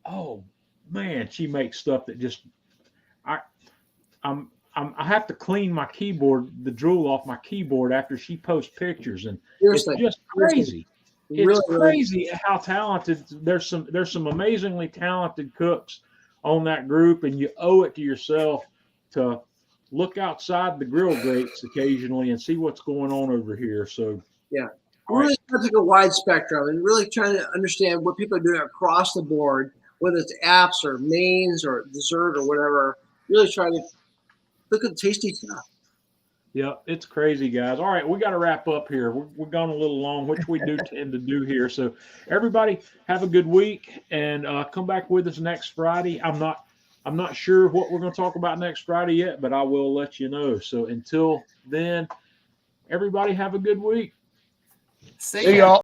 Oh man, she makes stuff that just I have to clean my keyboard, the drool off my keyboard after she posts pictures, and seriously, it's just crazy. It's crazy how talented. There's some amazingly talented cooks on that group, and you owe it to yourself to look outside the grill grates occasionally and see what's going on over here. So yeah, really trying to take a wide spectrum and really trying to understand what people are doing across the board, whether it's apps or mains or dessert or whatever. Really try to look at tasty stuff. Yep, it's crazy, guys. All right, we got to wrap up here. We're going a little long, which we do tend to do here. So, everybody, have a good week, and come back with us next Friday. I'm not sure what we're going to talk about next Friday yet, but I will let you know. So, until then, everybody, have a good week. See See ya. y'all.